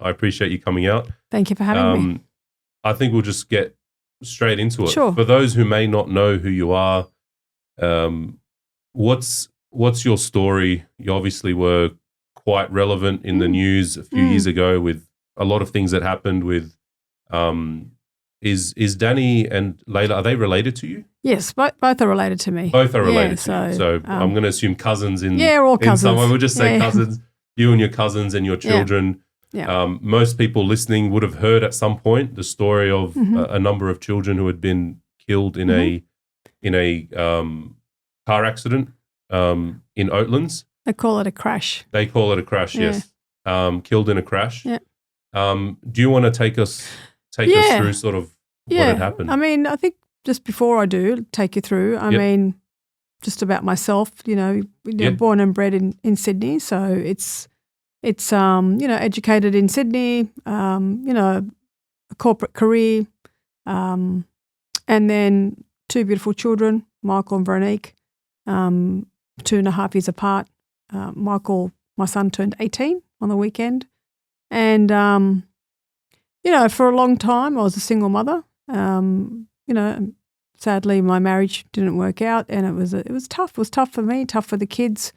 I appreciate you coming out. Thank you for having me. I think we'll just get straight into it. Sure. For those who may not know who you are, what's your story? You obviously were quite relevant in the news a few years ago with a lot of things that happened with is Danny and Layla, are they related to you? Yes, both are related to me. Both are related to you. So I'm going to assume cousins in all cousins. In some way. We'll just say cousins, you and your cousins and your children. Yeah. Most people listening would have heard at some point the story of a number of children who had been killed in a car accident in Oatlands. They call it a crash. Yes. Killed in a crash. Yeah. Do you want to take us through sort of what had happened? I mean, I think just before I do take you through, I mean, just about myself, born and bred in Sydney. So it's educated in Sydney, a corporate career, and then two beautiful children, Michael and Veronique, 2.5 years apart. Michael, my son, turned 18 on the weekend. And, for a long time I was a single mother. Sadly my marriage didn't work out and it was tough. It was tough for me, tough for the kids.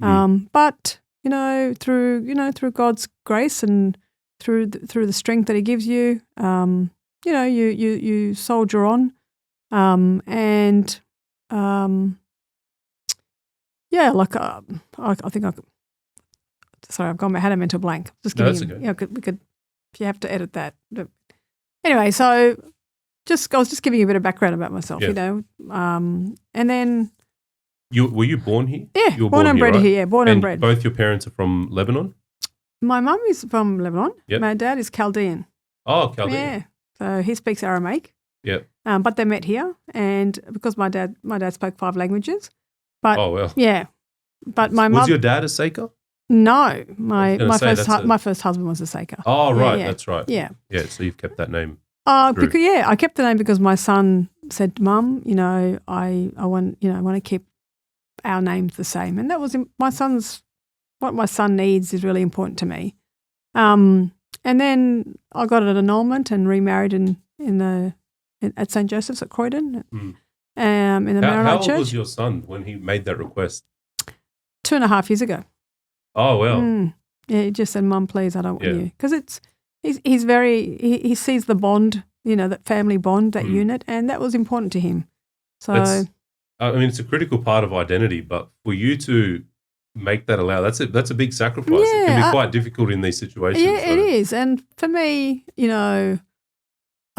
But through God's grace and through the strength that He gives you, you soldier on, I think sorry, I've had a mental blank. Just no, kidding. that's okay. We could, if you have to edit that. But anyway, so I was just giving you a bit of background about myself, and then. Were you born here? Yeah, you were born and bred right? here. Born and bred. Both your parents are from Lebanon? My mum is from Lebanon. Yep. My dad is Chaldean. Oh, Chaldean. Yeah, so he speaks Aramaic. Yep. But they met here, and because my dad spoke 5 languages. But, oh well. Yeah, but my mum. Was your dad a Sakr? No, my first husband was a Sakr. Oh right, that's right. Yeah. Yeah, so you've kept that name. I kept the name because my son said, "Mum, I want to keep our names the same," and that was what my son needs is really important to me. And then I got an annulment and remarried at St. Joseph's at Croydon, in the Maronite Church. How old was your son when he made that request? 2.5 years ago. Oh well. Yeah, he just said, "Mum, please, I don't want you," because he's very he sees the bond, that family bond, that unit, and that was important to him. So. It's a critical part of identity, but for you to make that allow, that's a big sacrifice. Yeah, it can be quite difficult in these situations. Yeah, it is. And for me, I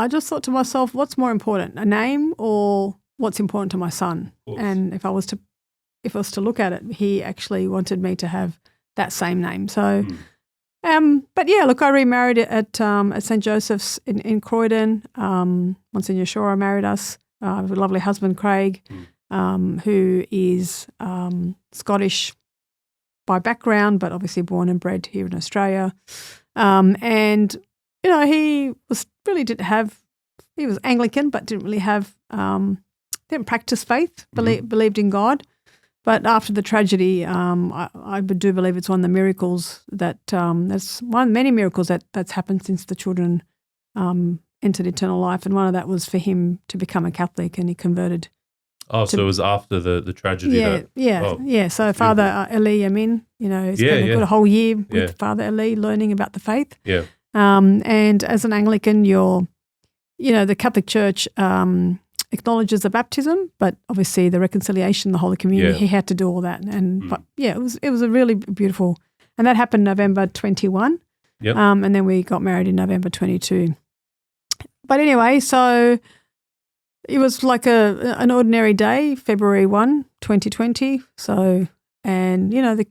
just thought to myself, what's more important, a name or what's important to my son? And if I was to look at it, he actually wanted me to have that same name. So, but yeah, look, I remarried at St. Joseph's in Croydon. Monsignor Shaw married us. I have a lovely husband, Craig. Who is Scottish by background, but obviously born and bred here in Australia. And he was Anglican, but didn't really have didn't practice faith. Believed in God. But after the tragedy, I do believe it's one of the miracles that's one of many miracles that's happened since the children entered eternal life, and one of that was for him to become a Catholic, and he converted. Oh, so it was after the tragedy. Yeah. So Father Eli Amin, he's got a whole year with Father Eli learning about the faith. Yeah. And as an Anglican, the Catholic Church acknowledges the baptism, but obviously the reconciliation, the Holy Communion, he had to do all that. And but it was a really beautiful, and that happened November 21. Yep. And then we got married in November 22. But anyway, so. It was like an ordinary day, February 1, 2020. So, and Sorry,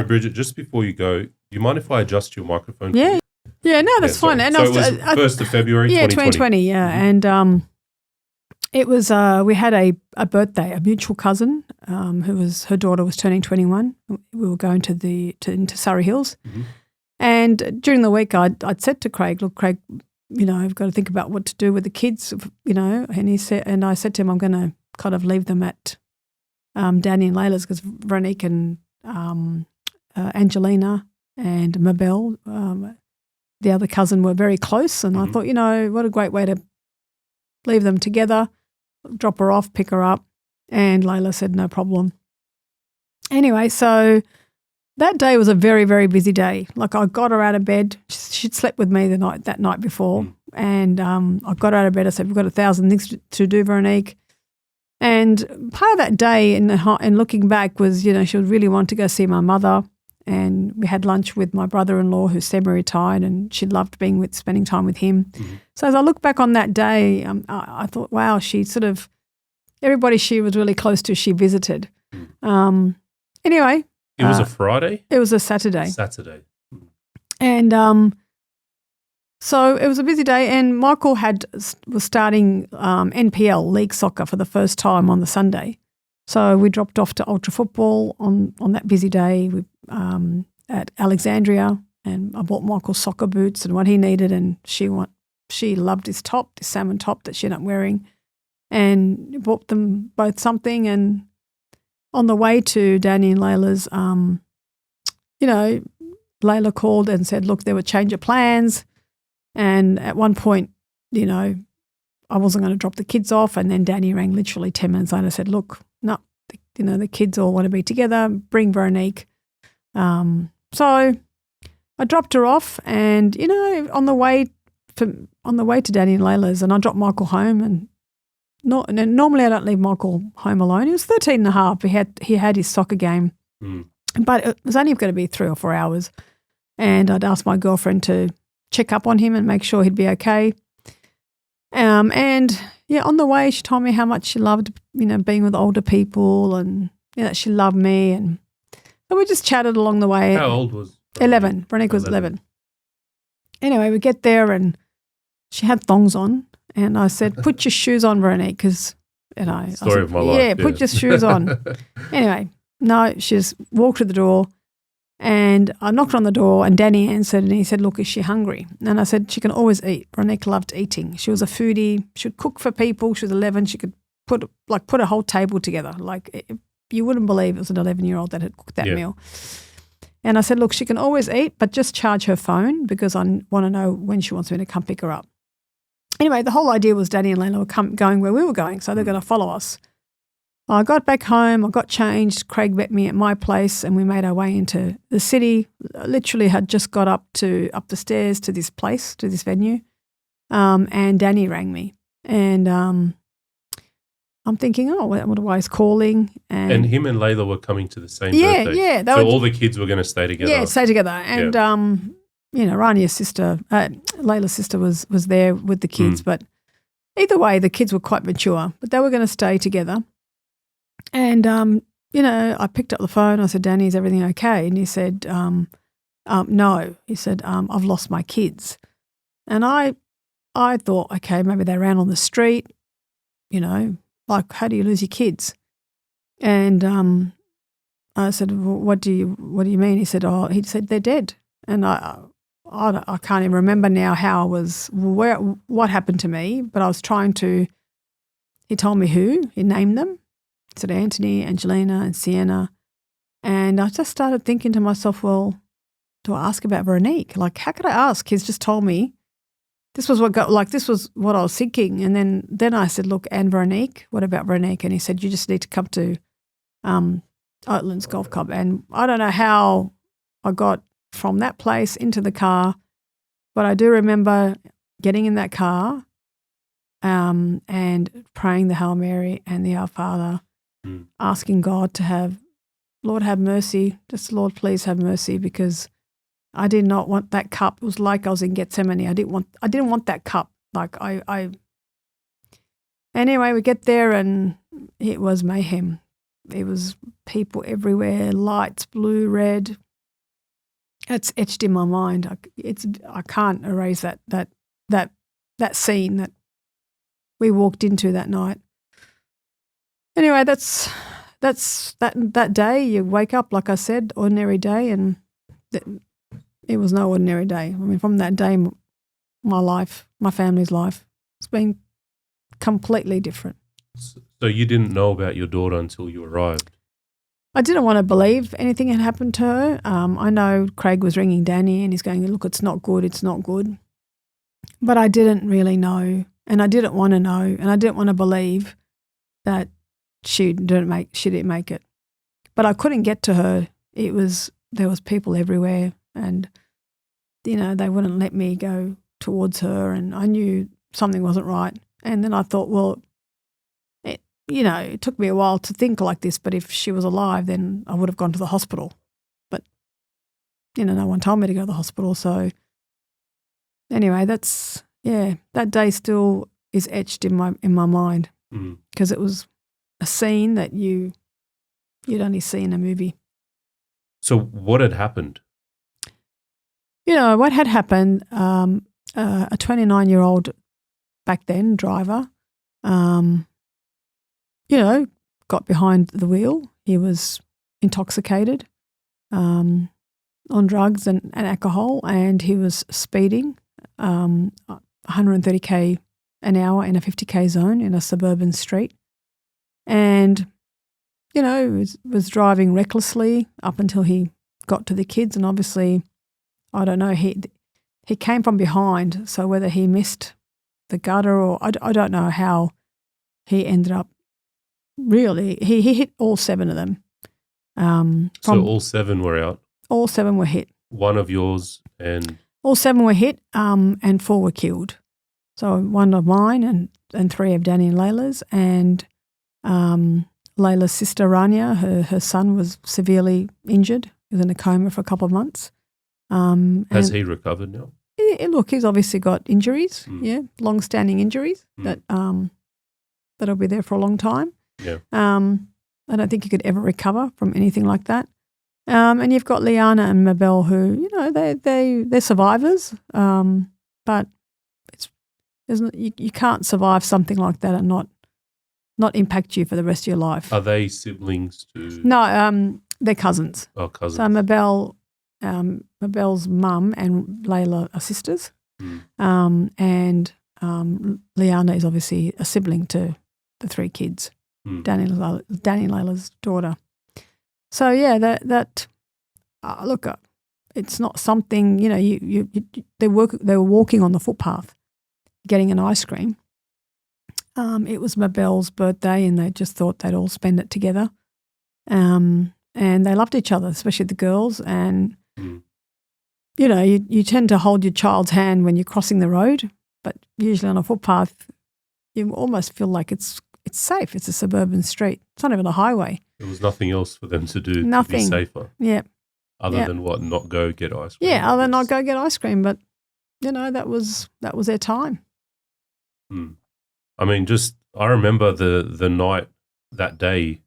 Bridget, just before you go, do you mind if I adjust your microphone? Yeah. Yeah, no, that's fine. And so it was 1st of February, 2020. Yeah. And it was, we had a birthday, a mutual cousin her daughter was turning 21. We were going into Surrey Hills. Mm-hmm. And during the week I'd said to Craig, look, Craig, I've got to think about what to do with the kids, and I said to him, I'm going to kind of leave them at Danny and Layla's, because Veronique and Angelina and Mabel the other cousin were very close, and I thought, what a great way to leave them together, drop her off, pick her up, and Layla said no problem. Anyway, so that day was a very, very busy day. Like I got her out of bed. She'd slept with me that night before, and I got her out of bed. I said, we've got 1,000 things to do, Veronique. And part of that day, in looking back, was she would really want to go see my mother, and we had lunch with my brother-in-law who's semi-retired, and she loved spending time with him. So as I look back on that day, I thought, wow, everybody she was really close to, she visited. Anyway. It was a Friday? It was a Saturday. And so it was a busy day, and Michael was starting NPL, league soccer, for the first time on the Sunday. So we dropped off to Ultra Football on that busy day at Alexandria, and I bought Michael soccer boots and what he needed, and she loved his top, this salmon top that she ended up wearing, and bought them both something. And on the way to Danny and Layla's, Layla called and said, look, there were change of plans. And at one point, I wasn't going to drop the kids off. And then Danny rang literally 10 minutes later and said, look, no, the kids all want to be together. Bring Veronique. So I dropped her off, and, on the way to Danny and Layla's, and I dropped Michael home, and normally I don't leave Michael home alone. He was 13 and a half. He had his soccer game, but it was only going to be 3 or 4 hours. And I'd asked my girlfriend to check up on him and make sure he'd be okay. And on the way, she told me how much she loved, being with older people, and that she loved me. And so we just chatted along the way. How old was? 11. Veronique was 11. Anyway, we get there, and she had thongs on. And I said, put your shoes on, Veronique, because, Story of my life. Yeah, put your shoes on. Anyway, no, she just walked to the door, and I knocked on the door, and Danny answered, and he said, look, is she hungry? And I said, she can always eat. Veronique loved eating. She was a foodie. She would cook for people. She was 11. She could put a whole table together. Like, you wouldn't believe it was an 11-year-old that had cooked that meal. And I said, look, she can always eat, but just charge her phone, because I want to know when she wants me to come pick her up. Anyway, the whole idea was Danny and Layla were going where we were going, so they're going to follow us. I got back home, I got changed. Craig met me at my place, and we made our way into the city. Literally had just got up the stairs to this place, to this venue, and Danny rang me. And I'm thinking, what why is calling? And him and Layla were coming to the same birthday. Yeah. So all the kids were going to stay together. Yeah, stay together. And, Rania's sister, Layla's sister was there with the kids. But either way, the kids were quite mature. But they were going to stay together. And, I picked up the phone. I said, Danny, is everything okay? And he said, no. He said, I've lost my kids. And I thought, okay, maybe they ran on the street, like, how do you lose your kids? And I said, well, what do you mean? He said, they're dead. And I can't even remember now what happened to me, but I was he told me who, he named them. He said Anthony, Angelina, and Sienna. And I just started thinking to myself, well, do I ask about Veronique? Like, how could I ask? He's just told me. This was what I was thinking. And then I said, look, and Veronique, what about Veronique? And he said, you just need to come to Oatlands Golf Club. And I don't know how I got from that place into the car, but I do remember getting in that car and praying the Hail Mary and the Our Father, asking God to Lord, have mercy. Just, Lord, please have mercy, because I did not want that cup. It was like I was in Gethsemane. I didn't want that cup. Like Anyway, we get there, and it was mayhem. It was people everywhere, lights, blue, red. It's etched in my mind. I can't erase that scene that we walked into that night. Anyway, that's that day. You wake up, like I said, ordinary day, and it was no ordinary day. I mean, from that day, my life, my family's life, it's been completely different. So you didn't know about your daughter until you arrived? I didn't want to believe anything had happened to her. I know Craig was ringing Danny and he's going, look, it's not good, it's not good. But I didn't really know, and I didn't want to know, and I didn't want to believe that she didn't make it. But I couldn't get to her. There was people everywhere, and they wouldn't let me go towards her, and I knew something wasn't right. And then I thought, well, it took me a while to think like this, but if she was alive, then I would have gone to the hospital. But no one told me to go to the hospital. So anyway, that day still is etched in my mind because it was a scene that you'd only see in a movie. So what had happened? What had happened, a 29-year-old back then driver, got behind the wheel. He was intoxicated on drugs and alcohol, and he was speeding 130 an hour in a 50k zone in a suburban street. And, was driving recklessly up until he got to the kids. And obviously, I don't know, he came from behind. So whether he missed the gutter or I don't know how he ended up really. He hit all 7 of them. So all 7 were out? All 7 were hit. One of yours and? All 7 were hit and 4 were killed. So 1 of mine and 3 of Danny and Layla's. And Layla's sister, Rania, her son was severely injured. He was in a coma for a couple of months. Has he recovered now? Look, he's obviously got injuries, long-standing injuries that'll be there for a long time. Yeah. I don't think he could ever recover from anything like that. And you've got Liana and Mabel who, they're survivors, but you can't survive something like that and not impact you for the rest of your life. Are they siblings too? No, they're cousins. Oh, cousins. So Mabel's mum and Layla are sisters, and Liana is obviously a sibling to the 3 kids, Danny and Layla's daughter. So that look, it's not something they were walking on the footpath, getting an ice cream. It was Mabel's birthday, and they just thought they'd all spend it together. And they loved each other, especially the girls. And you tend to hold your child's hand when you're crossing the road, but usually on a footpath, you almost feel like it's safe. It's a suburban street. It's not even a highway. There was nothing else for them to do nothing. To be safer. Yeah. Other than what? Not go get ice cream. Yeah, other than not go get ice cream. But, that was their time. I mean, I remember the night that day,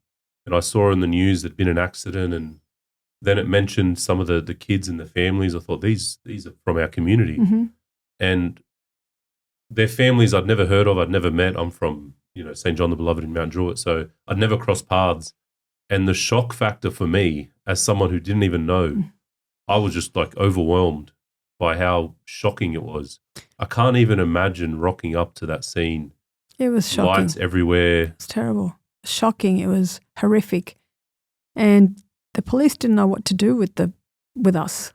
and I saw in the news there'd been an accident, and then it mentioned some of the kids and the families. I thought, these are from our community. Mm-hmm. And their families I'd never heard of, I'd never met. I'm from, St. John the Beloved in Mount Druitt, so I'd never crossed paths. And the shock factor for me, as someone who didn't even know, I was just like overwhelmed by how shocking it was. I can't even imagine rocking up to that scene. It was shocking. Lights everywhere. It was terrible. Shocking. It was horrific. And the police didn't know what to do with us,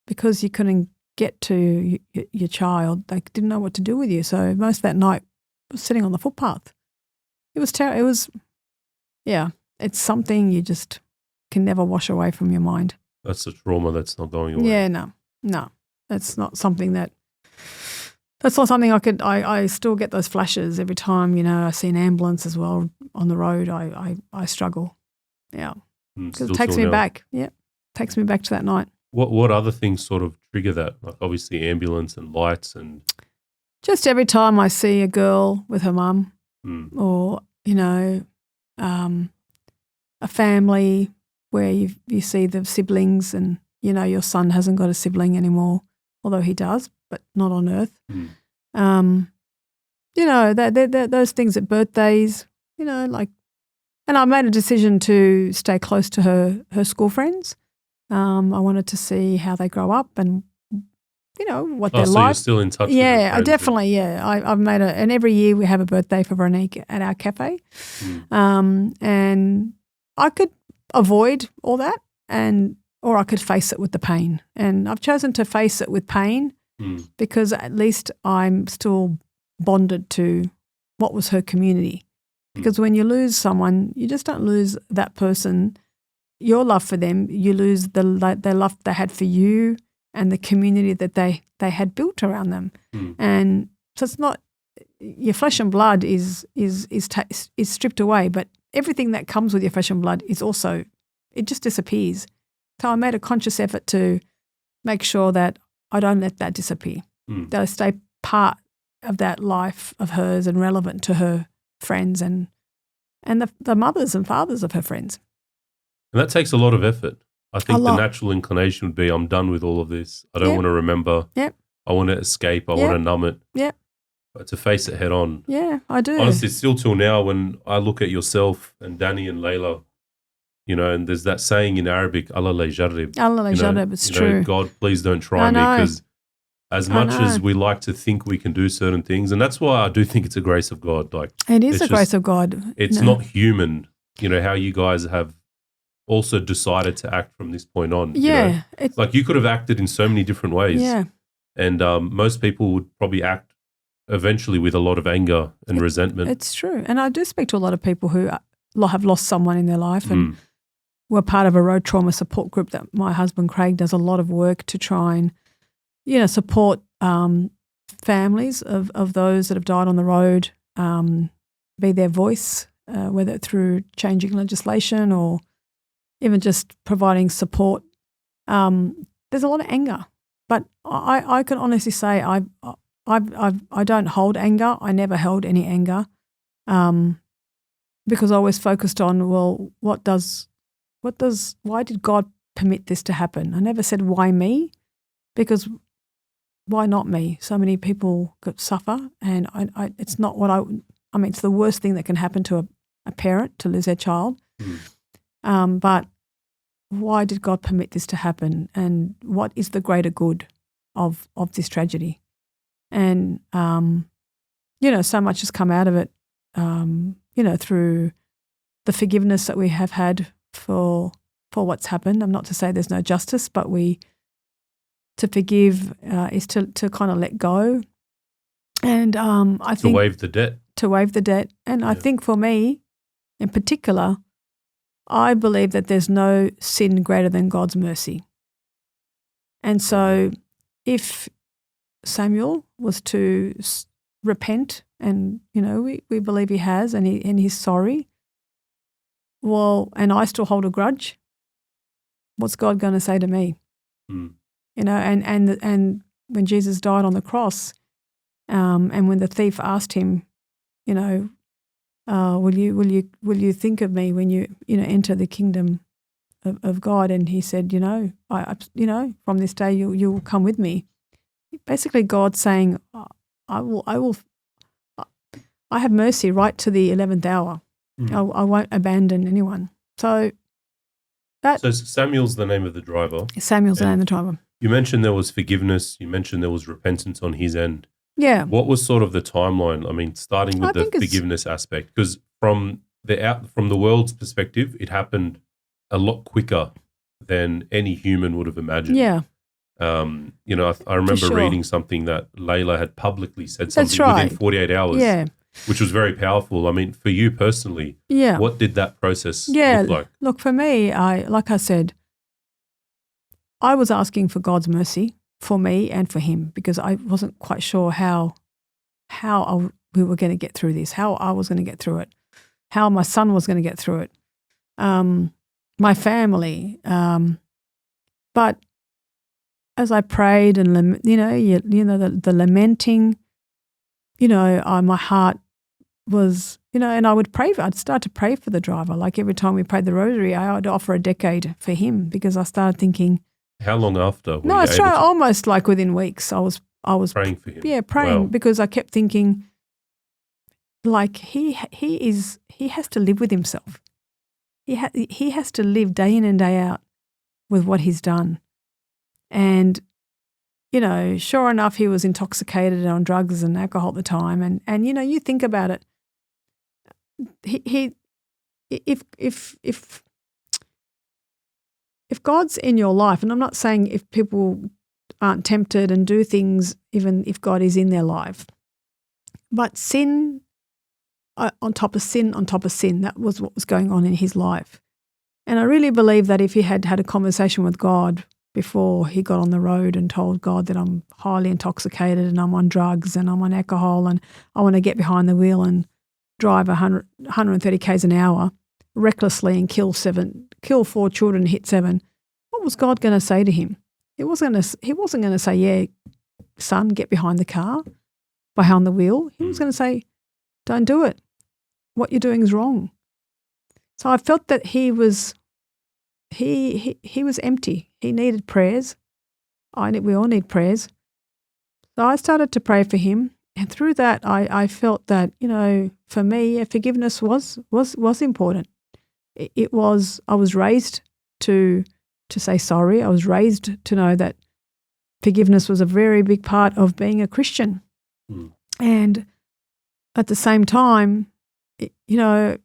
because you couldn't get to your child. They didn't know what to do with you. So most of that night was sitting on the footpath. It was terrible. It was, it's something you just can never wash away from your mind. That's a trauma that's not going away. Yeah, no. That's not something I still get those flashes every time, I see an ambulance as well on the road. I struggle. Yeah. Because it takes me back. Yeah. Takes me back to that night. What other things sort of trigger that? Like obviously ambulance and lights and... Just every time I see a girl with her mum or, a family where you see the siblings and, your son hasn't got a sibling anymore, although he does, but not on earth. Those things at birthdays, and I made a decision to stay close to her school friends. I wanted to see how they grow up and, what they're so like. You're still in touch with Yeah, your I definitely, I've made and every year we have a birthday for Veronique at our cafe. And avoid all that, or I could face it with the pain. And I've chosen to face it with pain because at least I'm still bonded to what was her community. Because when you lose someone, you just don't lose that person, your love for them. You lose the love they had for you and the community that they had built around them. And so it's not your flesh and blood is stripped away, but everything that comes with your flesh and blood is also, it just disappears. So I made a conscious effort to make sure that I don't let that disappear, that I stay part of that life of hers and relevant to her friends and the mothers and fathers of her friends. And that takes a lot of effort. I think the lot. natural inclination would be, I'm done with all of this. I don't want to remember. Yep. I want to escape. I want to numb it. Yep. But to face it head on. Yeah, I do. Honestly, still till now, when I look at yourself and Danny and Layla, you know, and there's that saying in Arabic, Allah la jarrib. Allah la jarrib, it's true. God, please don't try me, because as much as we like to think we can do certain things, and that's why I do think it's a grace of God. Like, it is a grace of God. It's not human, you know, how you guys have also decided to act from this point on. Yeah. You know? Like, you could have acted in so many different ways. Yeah. And most people would probably act eventually with a lot of anger and resentment. It's true. And I do speak to a lot of people who have lost someone in their life, and we're part of a road trauma support group that my husband Craig does a lot of work to try and, you know, support families of those that have died on the road, be their voice, whether through changing legislation or even just providing support. There's a lot of anger, but I can honestly say I don't hold anger. I never held any anger, because I was focused on, well, why did God permit this to happen? I never said, why me? Because why not me? So many people could suffer, and it's not what I mean, it's the worst thing that can happen to a parent, to lose their child. But why did God permit this to happen? And what is the greater good of this tragedy? And, you know, so much has come out of it, you know, through the forgiveness that we have had for what's happened. I'm not to say there's no justice, but to forgive is to kind of let go. And I think— to waive the debt. To waive the debt. And I think for me, in particular, I believe that there's no sin greater than God's mercy. And so if Samuel was to repent, and, you know, we believe he has, and he's sorry, well, and I still hold a grudge, what's God going to say to me? You know, and when Jesus died on the cross, and when the thief asked him, you know, will you think of me when you enter the kingdom of God? And he said, you know, from this day you will come with me. Basically, God saying, I have mercy right to the 11th hour. I won't abandon anyone. So Samuel's the name of the driver. Samuel's the name of the driver. You mentioned there was forgiveness. You mentioned there was repentance on his end. Yeah. What was sort of the timeline? I mean, starting with the forgiveness aspect, because from the world's perspective, it happened a lot quicker than any human would have imagined. Yeah. You know, I remember reading something that Layla had publicly said something within 48 hours. Yeah. Which was very powerful. I mean, for you personally, what did that process look like? Look, for me, like I said, I was asking for God's mercy for me and for him, because I wasn't quite sure how we were going to get through this, how I was going to get through it, how my son was going to get through it, my family. But as I prayed and, the lamenting, my heart was, and I'd start to pray for the driver. Like every time we prayed the rosary, I would offer a decade for him, because I started thinking. How long after? No, it's almost like within weeks. I was praying for him. Yeah, praying, because I kept thinking, like he has to live with himself. He has to live day in and day out with what he's done. And, sure enough, he was intoxicated and on drugs and alcohol at the time. And you think about it, if if God's in your life, and I'm not saying if people aren't tempted and do things even if God is in their life, but sin on top of sin on top of sin, that was what was going on in his life. And I really believe that if he had had a conversation with God before he got on the road and told God that I'm highly intoxicated and I'm on drugs and I'm on alcohol and I want to get behind the wheel and drive 130 k's an hour recklessly and kill 4 children and hit 7, what was God going to say to him? He wasn't going to say, yeah, son, get behind the car, behind the wheel. He was going to say, don't do it. What you're doing is wrong. So I felt that he was empty. He needed prayers. We all need prayers. So I started to pray for him, and through that, I felt that for me, forgiveness was important. It was. I was raised to say sorry. I was raised to know that forgiveness was a very big part of being a Christian, and at the same time, I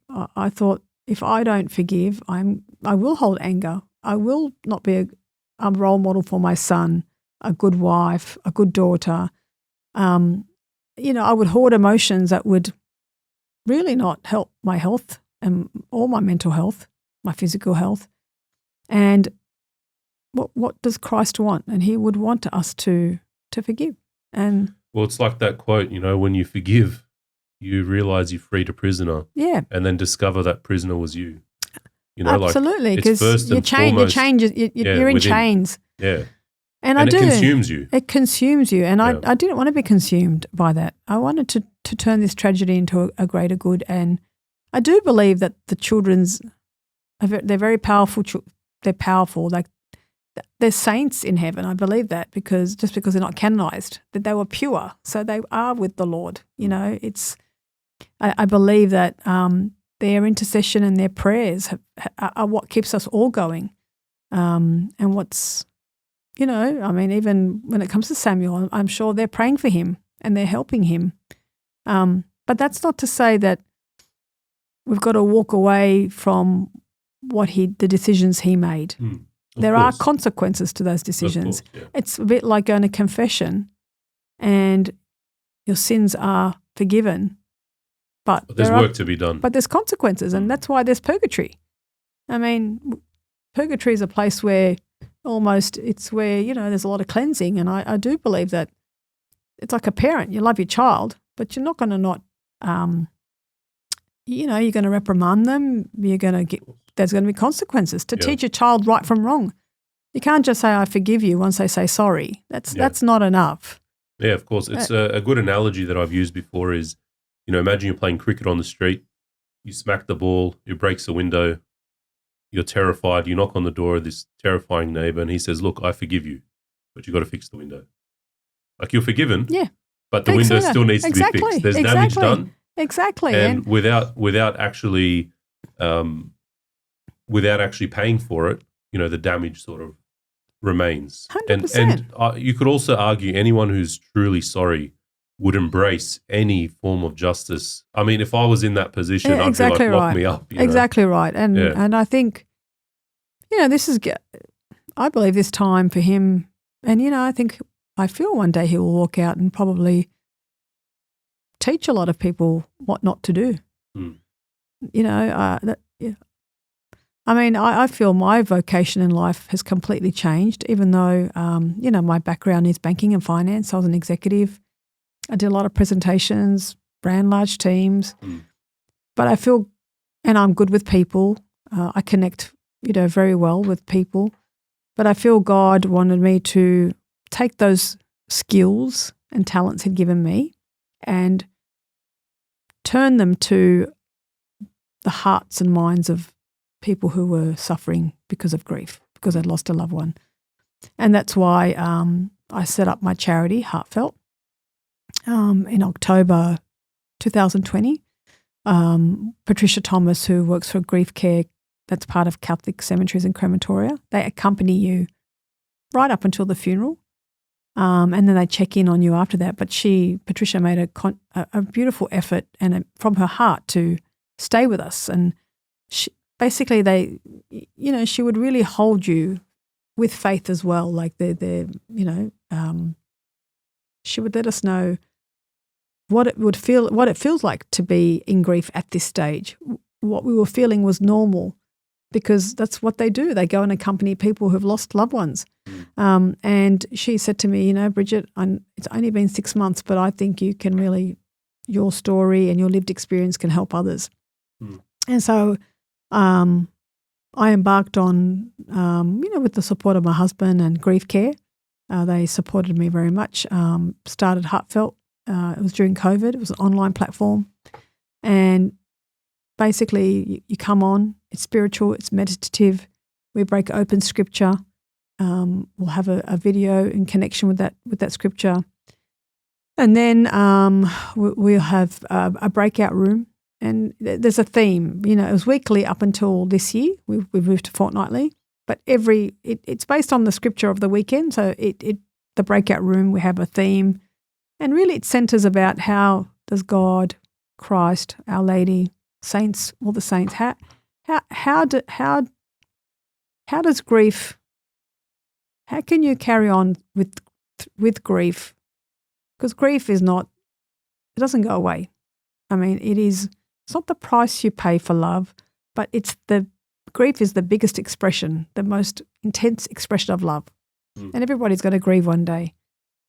thought, if I don't forgive, I will hold anger. I will not be a role model for my son, a good wife, a good daughter. I would hoard emotions that would really not help my health or my mental health, my physical health. And what does Christ want? And he would want us to forgive. And well, it's like that quote, when you forgive, you realize you freed a prisoner, and then discover that prisoner was you. Absolutely, because you're in chains. Yeah, and it consumes you. It consumes you, and I didn't want to be consumed by that. I wanted to turn this tragedy into a greater good, and I do believe that the children's they're very powerful. They're powerful, like they're saints in heaven. I believe that because they're not canonized, that they were pure, so they are with the Lord. I believe that their intercession and their prayers are what keeps us all going. And what's, even when it comes to Samuel, I'm sure they're praying for him and they're helping him. But that's not to say that we've got to walk away from the decisions he made. There are consequences to those decisions. It's a bit like going to confession and your sins are forgiven. But there's work to be done. But there's consequences, and that's why there's purgatory. I mean, purgatory is a place where there's a lot of cleansing, and I do believe that it's like a parent. You love your child, but you're not going to not, you're going to reprimand them. There's going to be consequences to teach a child right from wrong. You can't just say, I forgive you once they say sorry. That's not enough. Yeah, of course. It's a good analogy that I've used before is, imagine you're playing cricket on the street, you smack the ball, it breaks the window, you're terrified, you knock on the door of this terrifying neighbor and he says, look, I forgive you, but you've got to fix the window. Like you're forgiven, but the window still needs to be fixed. There's damage done. Exactly. And without actually paying for it, the damage sort of remains. 100%. And you could also argue anyone who's truly sorry would embrace any form of justice. I mean, if I was in that position, I'd be like, lock me up. Exactly right. And I think, I believe this time for him, and, I feel one day he will walk out and probably teach a lot of people what not to do. I feel my vocation in life has completely changed, even though, my background is banking and finance. I was an executive. I did a lot of presentations, ran large teams, but I feel, and I'm good with people. I connect, very well with people, but I feel God wanted me to take those skills and talents He'd given me and turn them to the hearts and minds of people who were suffering because of grief, because they'd lost a loved one. And that's why I set up my charity, Heartfelt, in October 2020. Patricia Thomas, who works for Grief Care, that's part of Catholic Cemeteries and Crematoria, they accompany you right up until the funeral, and then they check in on you after that. But Patricia made a beautiful effort from her heart to stay with us. And basically they, she would really hold you with faith as well. Like she would let us know what it feels like to be in grief at this stage. What we were feeling was normal because that's what they do. They go and accompany people who've lost loved ones. And she said to me, Bridget, it's only been 6 months, but I think you can really, your story and your lived experience can help others. And so I embarked on, with the support of my husband and grief care. They supported me very much. Started Heartfelt. It was during COVID. It was an online platform. And basically you come on, it's spiritual, it's meditative. We break open scripture. We'll have a video in connection with that scripture. And then we'll have a breakout room. And there's a theme. It was weekly up until this year. We've moved to fortnightly. But it's based on the scripture of the weekend. So the breakout room, we have a theme. And really it centers about how does God, Christ, Our Lady, saints, all the saints, how does grief, how can you carry on with grief? Because grief it doesn't go away. I mean, it's not the price you pay for love, but grief is the biggest expression, the most intense expression of love. And everybody's going to grieve one day.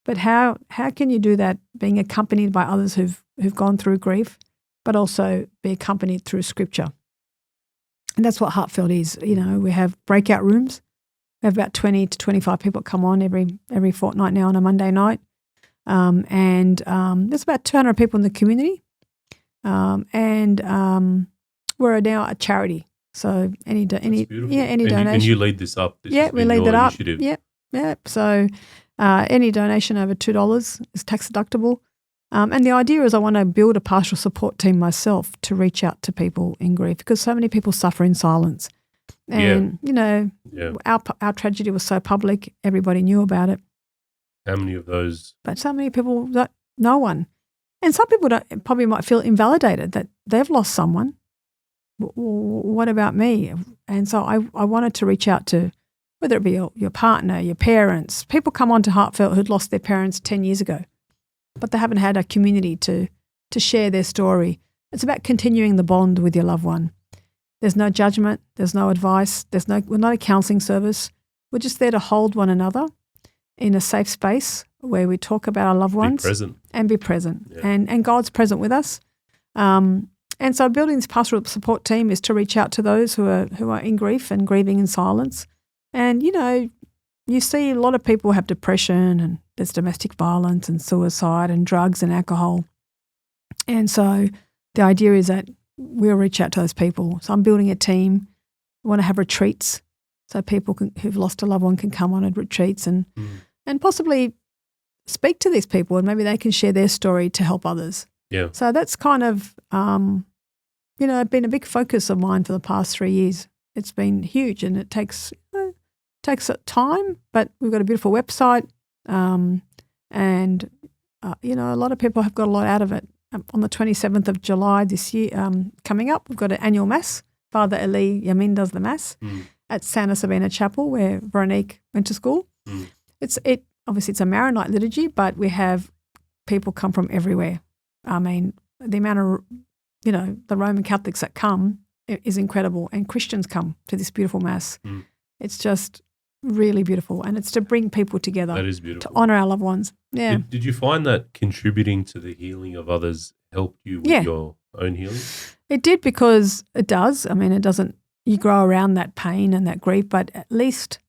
But how can you do that being accompanied by others who've gone through grief, but also be accompanied through scripture? And that's what Heartfelt is. We have breakout rooms. We have about 20 to 25 people come on every fortnight now on a Monday night. And there's about 200 people in the community. And we're now a charity. So any donation. And you lead this up. We lead that up. Yeah. So any donation over $2 is tax deductible. And the idea is I want to build a pastoral support team myself to reach out to people in grief because so many people suffer in silence. And, our tragedy was so public, everybody knew about it. How many of those? But so many people, no one. And some people probably might feel invalidated that they've lost someone. What about me? And so I wanted to reach out to, whether it be your partner, your parents. People come on to Heartfelt who'd lost their parents 10 years ago, but they haven't had a community to share their story. It's about continuing the bond with your loved one. There's no judgment. There's no advice. We're not a counselling service. We're just there to hold one another in a safe space where we talk about our loved ones. Be present. Yeah. And God's present with us. And so building this pastoral support team is to reach out to those who are in grief and grieving in silence. And, you see a lot of people have depression and there's domestic violence and suicide and drugs and alcohol. And so the idea is that we'll reach out to those people. So I'm building a team. I want to have retreats so people who've lost a loved one can come on at retreats and possibly speak to these people and maybe they can share their story to help others. Yeah. So that's kind of, been a big focus of mine for the past 3 years. It's been huge and it takes time, but we've got a beautiful website and a lot of people have got a lot out of it. On the 27th of July this year, coming up, we've got an annual Mass. Father Eli Yamin does the Mass at Santa Sabina Chapel where Veronique went to school. Obviously it's a Maronite liturgy, but we have people come from everywhere. I mean, the amount of, the Roman Catholics that come is incredible, and Christians come to this beautiful Mass. It's just really beautiful, and it's to bring people together. That is beautiful. To honour our loved ones. Yeah. Did you find that contributing to the healing of others helped you with your own healing? It did, because it does. I mean, it doesn't, you grow around that pain and that grief, but at least,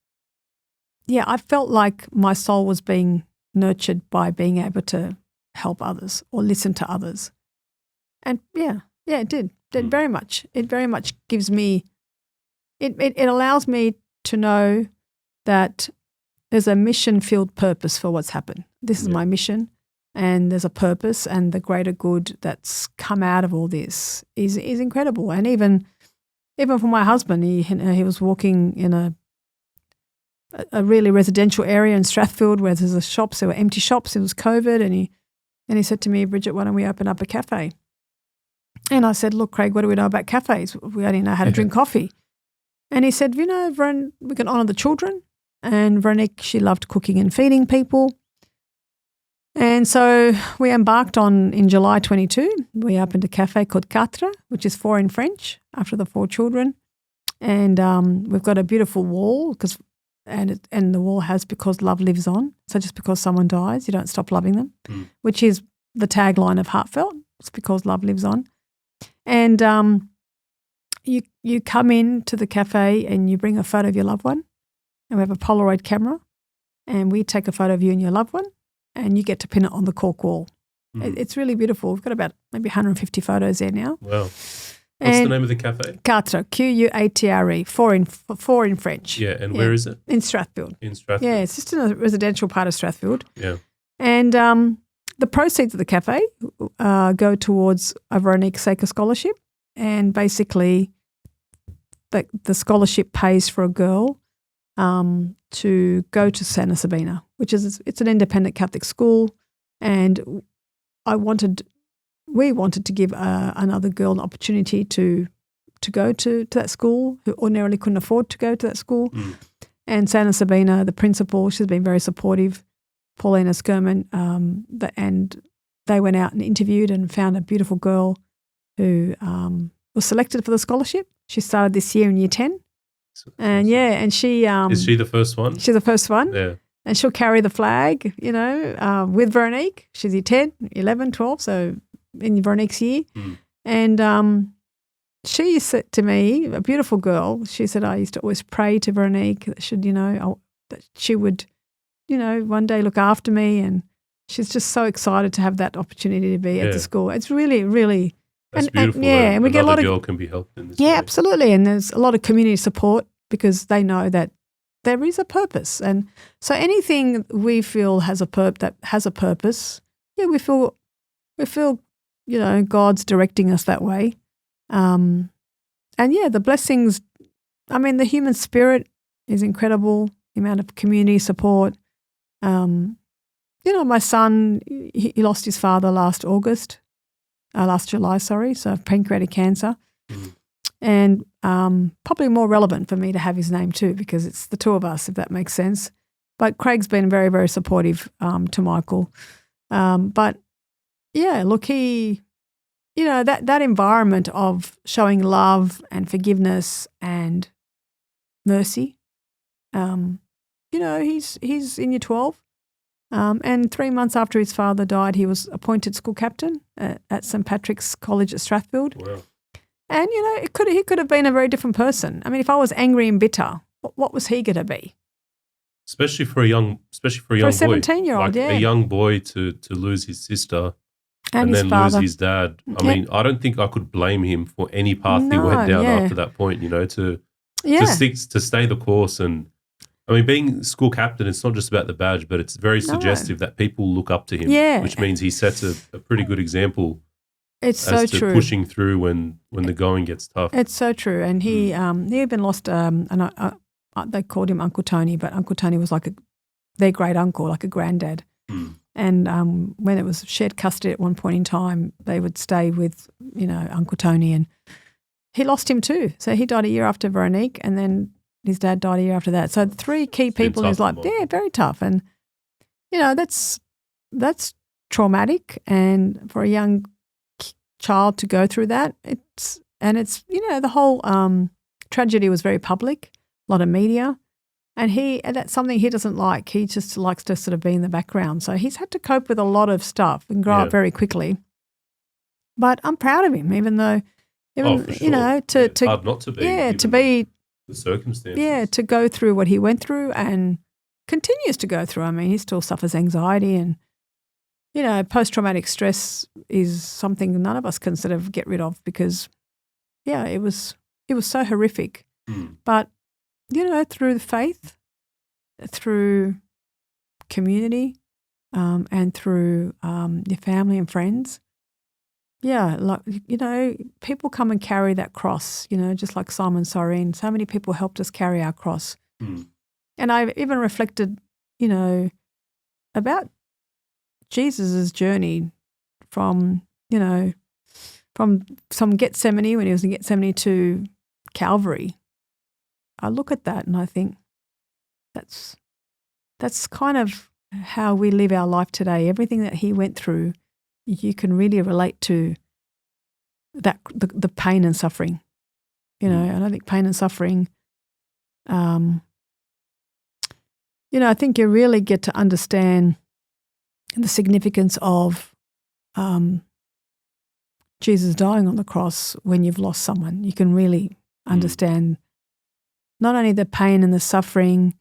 I felt like my soul was being nurtured by being able to help others or listen to others. And it did. It very much. It very much gives me, it allows me to know that there's a mission-filled purpose for what's happened. This is my mission, and there's a purpose, and the greater good that's come out of all this is incredible. And even for my husband, he was walking in a really residential area in Strathfield where there's shops. There were empty shops. It was COVID, and he said to me, "Bridget, why don't we open up a cafe?" And I said, look, Craig, what do we know about cafes? We only know how to drink coffee. And he said, we can honour the children. And Veronique, she loved cooking and feeding people. And so we embarked in July 22, we opened a cafe called Quatre, which is 4 in French, after the 4 children. And we've got a beautiful wall and the wall has because love lives on. So just because someone dies, you don't stop loving them, which is the tagline of Heartfelt. It's because love lives on. And you come into the cafe and you bring a photo of your loved one, and we have a Polaroid camera, and we take a photo of you and your loved one, and you get to pin it on the cork wall. It's really beautiful. We've got about maybe 150 photos there now. Wow. What's the name of the cafe? Quatre, Q-U-A-T-R-E, 4 in French. Yeah, and where is it? In Strathfield. In Strathfield. Yeah, it's just in a residential part of Strathfield. Yeah. And the proceeds of the cafe go towards a Veronique Sakr scholarship, and basically the scholarship pays for a girl to go to Santa Sabina, it's an independent Catholic school, and we wanted to give another girl an opportunity to go to that school who ordinarily couldn't afford to go to that school. And Santa Sabina, the principal, she's been very supportive, Paulina Skirman, and they went out and interviewed and found a beautiful girl who was selected for the scholarship. She started this year in year 10. And and she is she the first one? She's the first one. Yeah. And she'll carry the flag, with Veronique. She's year 10, 11, 12, so in Veronique's year. And she said to me, a beautiful girl, she said, I used to always pray to Veronique that she would, one day look after me. And she's just so excited to have that opportunity to be at the school. It's really, really That's beautiful. And we get a lot of girl can be helped in this way. way. Absolutely. And there's a lot of community support because they know that there is a purpose. And so anything we feel has a purpose, we feel God's directing us that way. And the blessings, the human spirit is incredible, the amount of community support. My son, he lost his father last July, so pancreatic cancer. And probably more relevant for me to have his name too, because it's the two of us, if that makes sense. But Craig's been very, very supportive to Michael. But yeah, look, he, that environment of showing love and forgiveness and mercy, he's in year 12. And 3 months after his father died, he was appointed school captain at St. Patrick's College at Strathfield. Wow. And, he could have been a very different person. If I was angry and bitter, what was he going to be? Especially for a young For a 17-year-old, a young boy to lose his sister and then father. lose his dad. I don't think I could blame him for any path he went down after that point, to stay the course. And being school captain, it's not just about the badge, but it's very suggestive that people look up to him, which means he sets a pretty good example. It's so true. Pushing through when the going gets tough. It's so true. And he even lost, they called him Uncle Tony, but Uncle Tony was like their great uncle, like a granddad. And when it was shared custody at one point in time, they would stay with, Uncle Tony, and he lost him too. So he died a year after Veronique, and then his dad died a year after that. So 3 key people in his life, very tough. And, that's traumatic. And for a young child to go through that, it's the whole tragedy was very public, a lot of media. And that's something he doesn't like. He just likes to sort of be in the background. So he's had to cope with a lot of stuff and grow up very quickly. But I'm proud of him, even though, for sure. It's hard not to be. Yeah, to be the circumstances. Yeah, to go through what he went through and continues to go through. He still suffers anxiety, and post-traumatic stress is something none of us can sort of get rid of because, it was so horrific. But through the faith, through community, and through your family and friends, people come and carry that cross, just like Simon Soreen. So many people helped us carry our cross. And I've even reflected, about Jesus's journey from, from Gethsemane, when he was in Gethsemane, to Calvary, I look at that and I think that's kind of how we live our life today. Everything that he went through, you can really relate to that, the pain and suffering. And I think pain and suffering, I think you really get to understand the significance of Jesus dying on the cross when you've lost someone. You can really understand not only the pain and the suffering,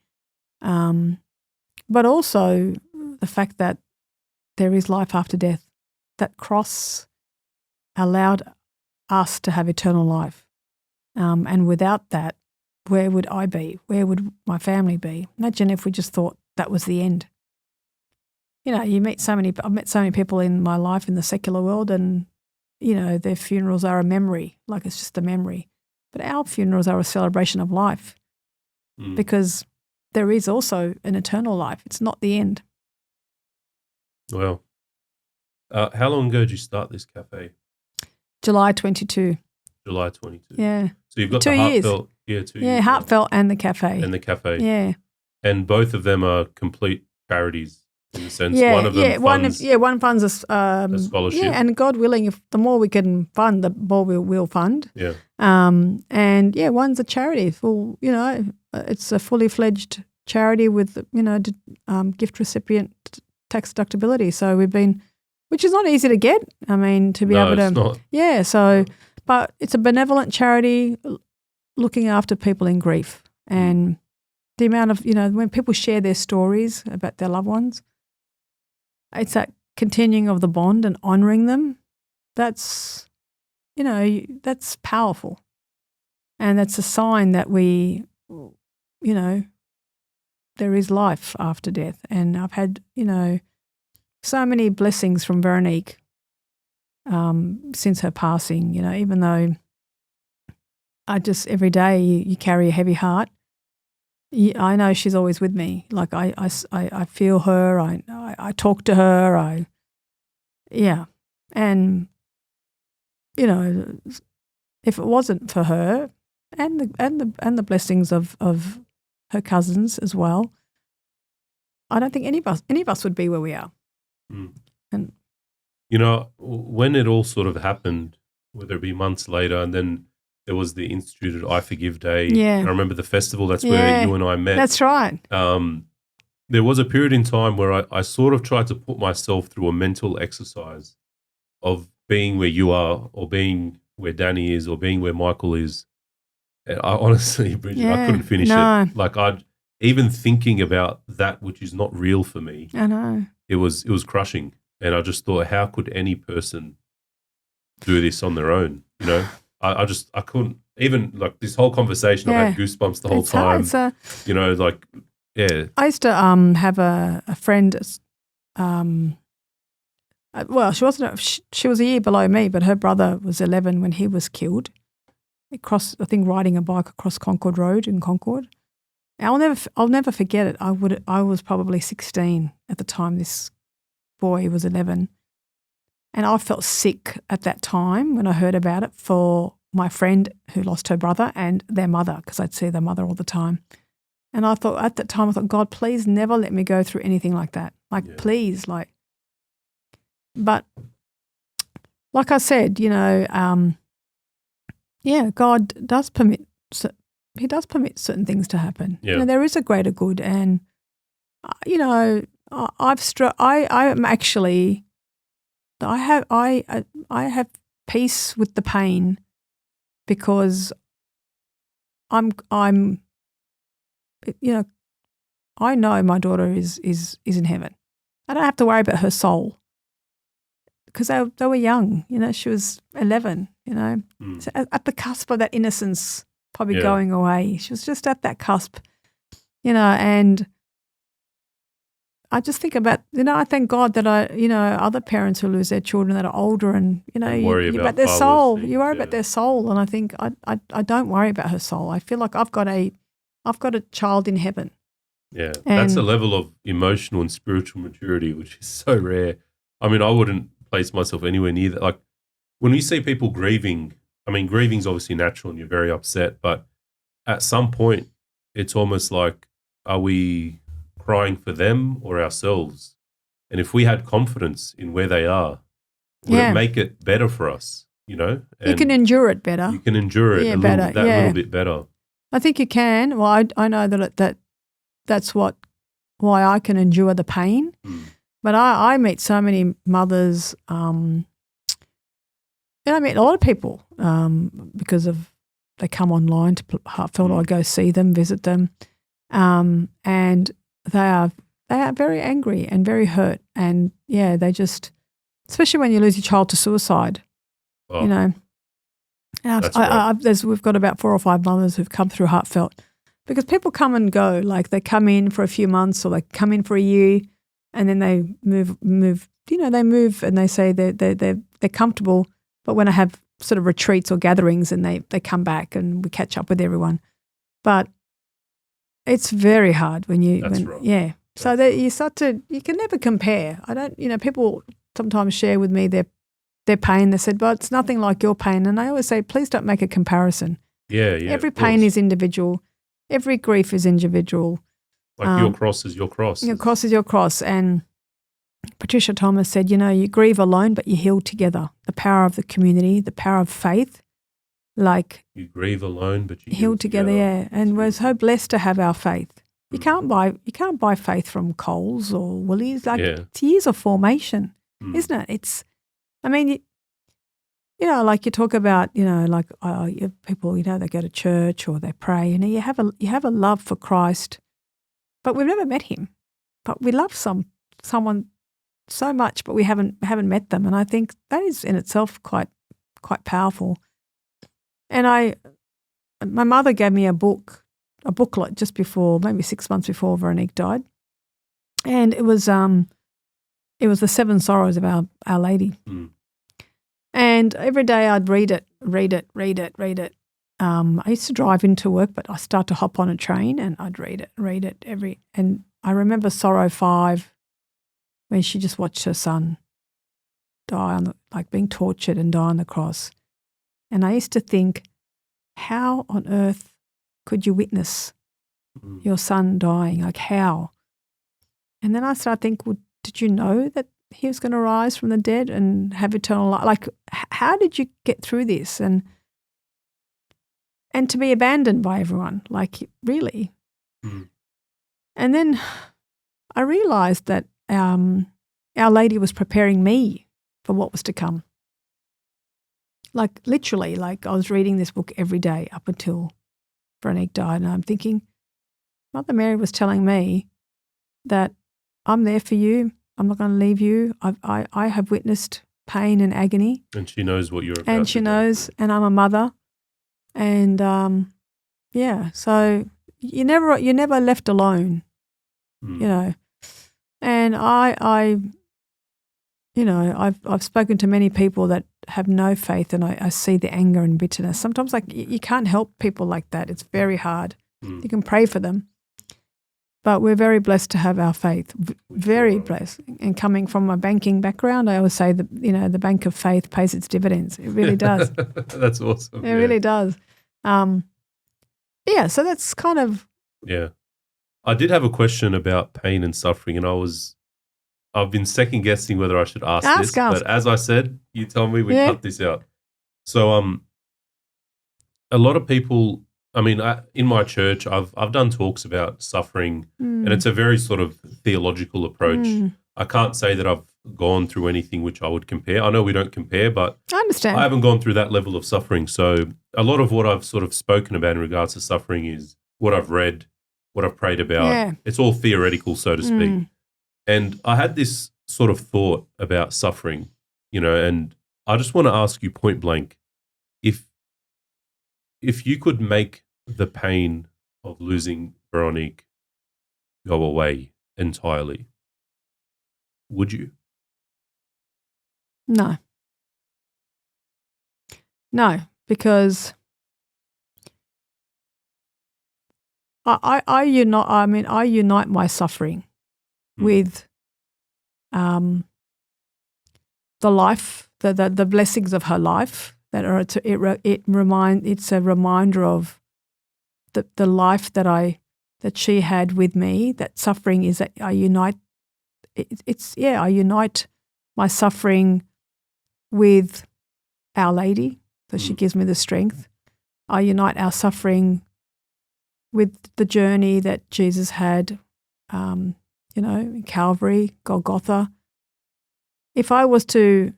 but also the fact that there is life after death. That cross allowed us to have eternal life. And without that, where would I be? Where would my family be? Imagine if we just thought that was the end. I've met so many people in my life in the secular world, and, their funerals are a memory, like it's just a memory. But our funerals are a celebration of life because there is also an eternal life. It's not the end. Well, how long ago did you start this cafe? July 22. July 22. Yeah. So you've got 2 the years. Heartfelt. Yeah, 2 years. Yeah, Heartfelt and the cafe. And the cafe. Yeah. And both of them are complete charities in a sense. Yeah, One of them funds one funds a scholarship. Yeah, and God willing, if the more we can fund, the more we'll fund. Yeah. And one's a charity. It's a fully fledged charity with gift recipient tax deductibility. So we've been, which is not easy to get. I mean, to be able to. It's not. Yeah. So, but it's a benevolent charity looking after people in grief, and the amount of when people share their stories about their loved ones. It's that continuing of the bond and honouring them. That's, that's powerful. And that's a sign that there is life after death. And I've had, so many blessings from Veronique since her passing, even though every day you carry a heavy heart. I know she's always with me. Like I feel her. I talk to her. And if it wasn't for her and the blessings of her cousins as well, I don't think any of us would be where we are. And when it all sort of happened, whether it be months later, and then there was the instituted I Forgive Day. Yeah. I remember the festival. That's where you and I met. That's right. There was a period in time where I sort of tried to put myself through a mental exercise of being where you are, or being where Danny is, or being where Michael is. And I honestly, Bridget, I couldn't finish it. Like even thinking about that, which is not real for me. I know. It was crushing. And I just thought, how could any person do this on their own? I couldn't, even like this whole conversation, I've had goosebumps the whole time. I used to have a friend, she wasn't, she was a year below me, but her brother was 11 when he was killed. Riding a bike across Concord Road in Concord. I'll never forget it. I was probably 16 at the time this boy was 11. And I felt sick at that time when I heard about it for my friend who lost her brother and their mother, because I'd see their mother all the time. And I thought at that time, God, please never let me go through anything like that. Please, But like I said, God does permit. He does permit certain things to happen. Yeah. There is a greater good, and I have peace with the pain because I know my daughter is in heaven. I don't have to worry about her soul because they were young. She was 11. So at the cusp of that innocence probably going away. She was just at that cusp, and I just think about, I thank God that other parents who lose their children that are older and, you worry about their soul. Things, you worry about their soul. And I think I don't worry about her soul. I feel like I've got a child in heaven. Yeah. That's a level of emotional and spiritual maturity, which is so rare. I mean, I wouldn't place myself anywhere near that. Like, when we see people grieving, I mean, grieving's obviously natural and you're very upset, but at some point, it's almost like, are we crying for them or ourselves? And if we had confidence in where they are, would it make it better for us? You know, you can endure it better. You can endure it little bit better. I think you can. Well, I know that's why I can endure the pain. But I meet so many mothers, and I meet a lot of people because they come online to Heartfelt. I go see them, visit them, and they are very angry and very hurt, and they just, especially when you lose your child to suicide, you know. We've got about 4 or 5 mothers who've come through Heartfelt because people come and go. Like they come in for a few months or they come in for a year, and then they move. You know, they move and they say they're comfortable. But when I have sort of retreats or gatherings, and they come back and we catch up with everyone. But it's very hard when you So you can never compare. People sometimes share with me their pain. They said, "But it's nothing like your pain." And I always say, please don't make a comparison. Yeah. Every pain is individual. Every grief is individual. Like your cross is your cross. Your cross is your cross. And Patricia Thomas said, you grieve alone, but you heal together. The power of the community, the power of faith. Like you grieve alone, but you heal together. Yeah, and we're so blessed to have our faith. You can't buy faith from Coles or Woolies. It's years of formation, isn't it? Like you talk about, people, they go to church or they pray. You have a love for Christ, but we've never met him. But we love someone so much, but we haven't met them. And I think that is in itself quite powerful. And my mother gave me a booklet just before, maybe 6 months before Veronique died, and it was the 7 Sorrows of Our Lady. And every day I'd read it. I used to drive into work, but I start to hop on a train and I'd read it and I remember Sorrow 5 when she just watched her son die being tortured and die on the cross. And I used to think, how on earth could you witness your son dying? Like how? And then I started thinking, well, did you know that he was going to rise from the dead and have eternal life? Like, how did you get through this? And to be abandoned by everyone, like really. And then I realized that Our Lady was preparing me for what was to come. Like literally, like I was reading this book every day up until Veronique died, and I'm thinking, Mother Mary was telling me that I'm there for you. I'm not going to leave you. I have witnessed pain and agony. And she knows what you're about. And she knows, and I'm a mother. And so you're never left alone, And I've spoken to many people that have no faith, and I see the anger and bitterness. Sometimes you can't help people like that. It's very hard. You can pray for them. But we're very blessed to have our faith, very blessed. And coming from a banking background, I always say that, the bank of faith pays its dividends. It really does. That's awesome. It really does. So that's kind of. Yeah. I did have a question about pain and suffering, and I've been second guessing whether I should ask this. But as I said, you tell me we cut this out. So a lot of people, in my church, I've done talks about suffering, and it's a very sort of theological approach. I can't say that I've gone through anything which I would compare. I know we don't compare, but I understand. I haven't gone through that level of suffering. So a lot of what I've sort of spoken about in regards to suffering is what I've read, what I've prayed about. Yeah. It's all theoretical, so to speak. And I had this sort of thought about suffering, and I just want to ask you point blank, if you could make the pain of losing Veronique go away entirely, would you? No. No, because I unite my suffering with the life the blessings of her life that are it's a reminder of the life that she had with me. That suffering is that I unite. I unite my suffering with Our Lady, so she gives me the strength. I unite our suffering with the journey that Jesus had, in Calvary, Golgotha. If I was to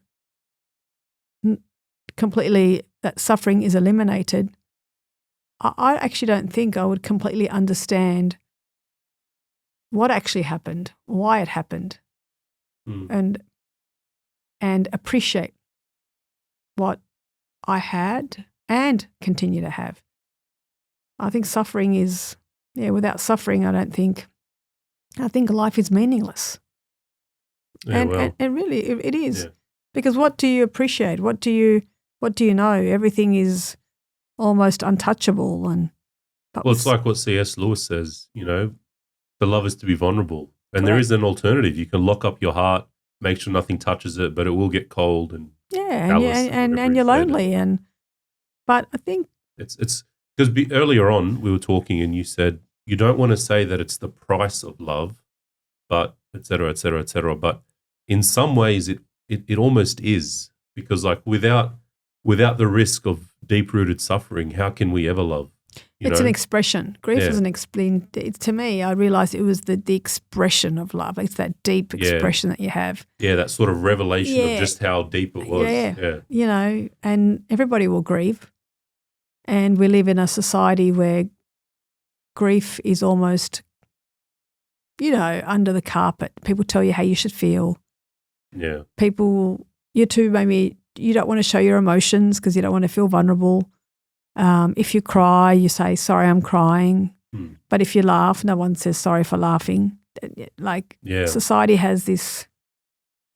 completely, that suffering is eliminated, I actually don't think I would completely understand what actually happened, why it happened, and appreciate what I had and continue to have. I think suffering is, without suffering, I think life is meaningless. And really, it is. Yeah. Because what do you appreciate? What do you know? Everything is almost untouchable. It's like what C.S. Lewis says, the love is to be vulnerable. And there Correct. is an alternative. You can lock up your heart, make sure nothing touches it, but it will get cold and callous and you're lonely. But I think it's because earlier on we were talking and you said you don't want to say that it's the price of love, but et cetera, et cetera, et cetera. But in some ways it almost is, because like without the risk of deep-rooted suffering, how can we ever love? It's an expression. Grief is an explain. To me, I realized it was the expression of love. It's that deep expression that you have. Yeah, that sort of revelation of just how deep it was. Yeah. And everybody will grieve. And we live in a society where grief is almost, under the carpet. People tell you how you should feel. Yeah. People, maybe you don't want to show your emotions because you don't want to feel vulnerable. If you cry, you say, sorry, I'm crying. But if you laugh, no one says sorry for laughing. Society has this,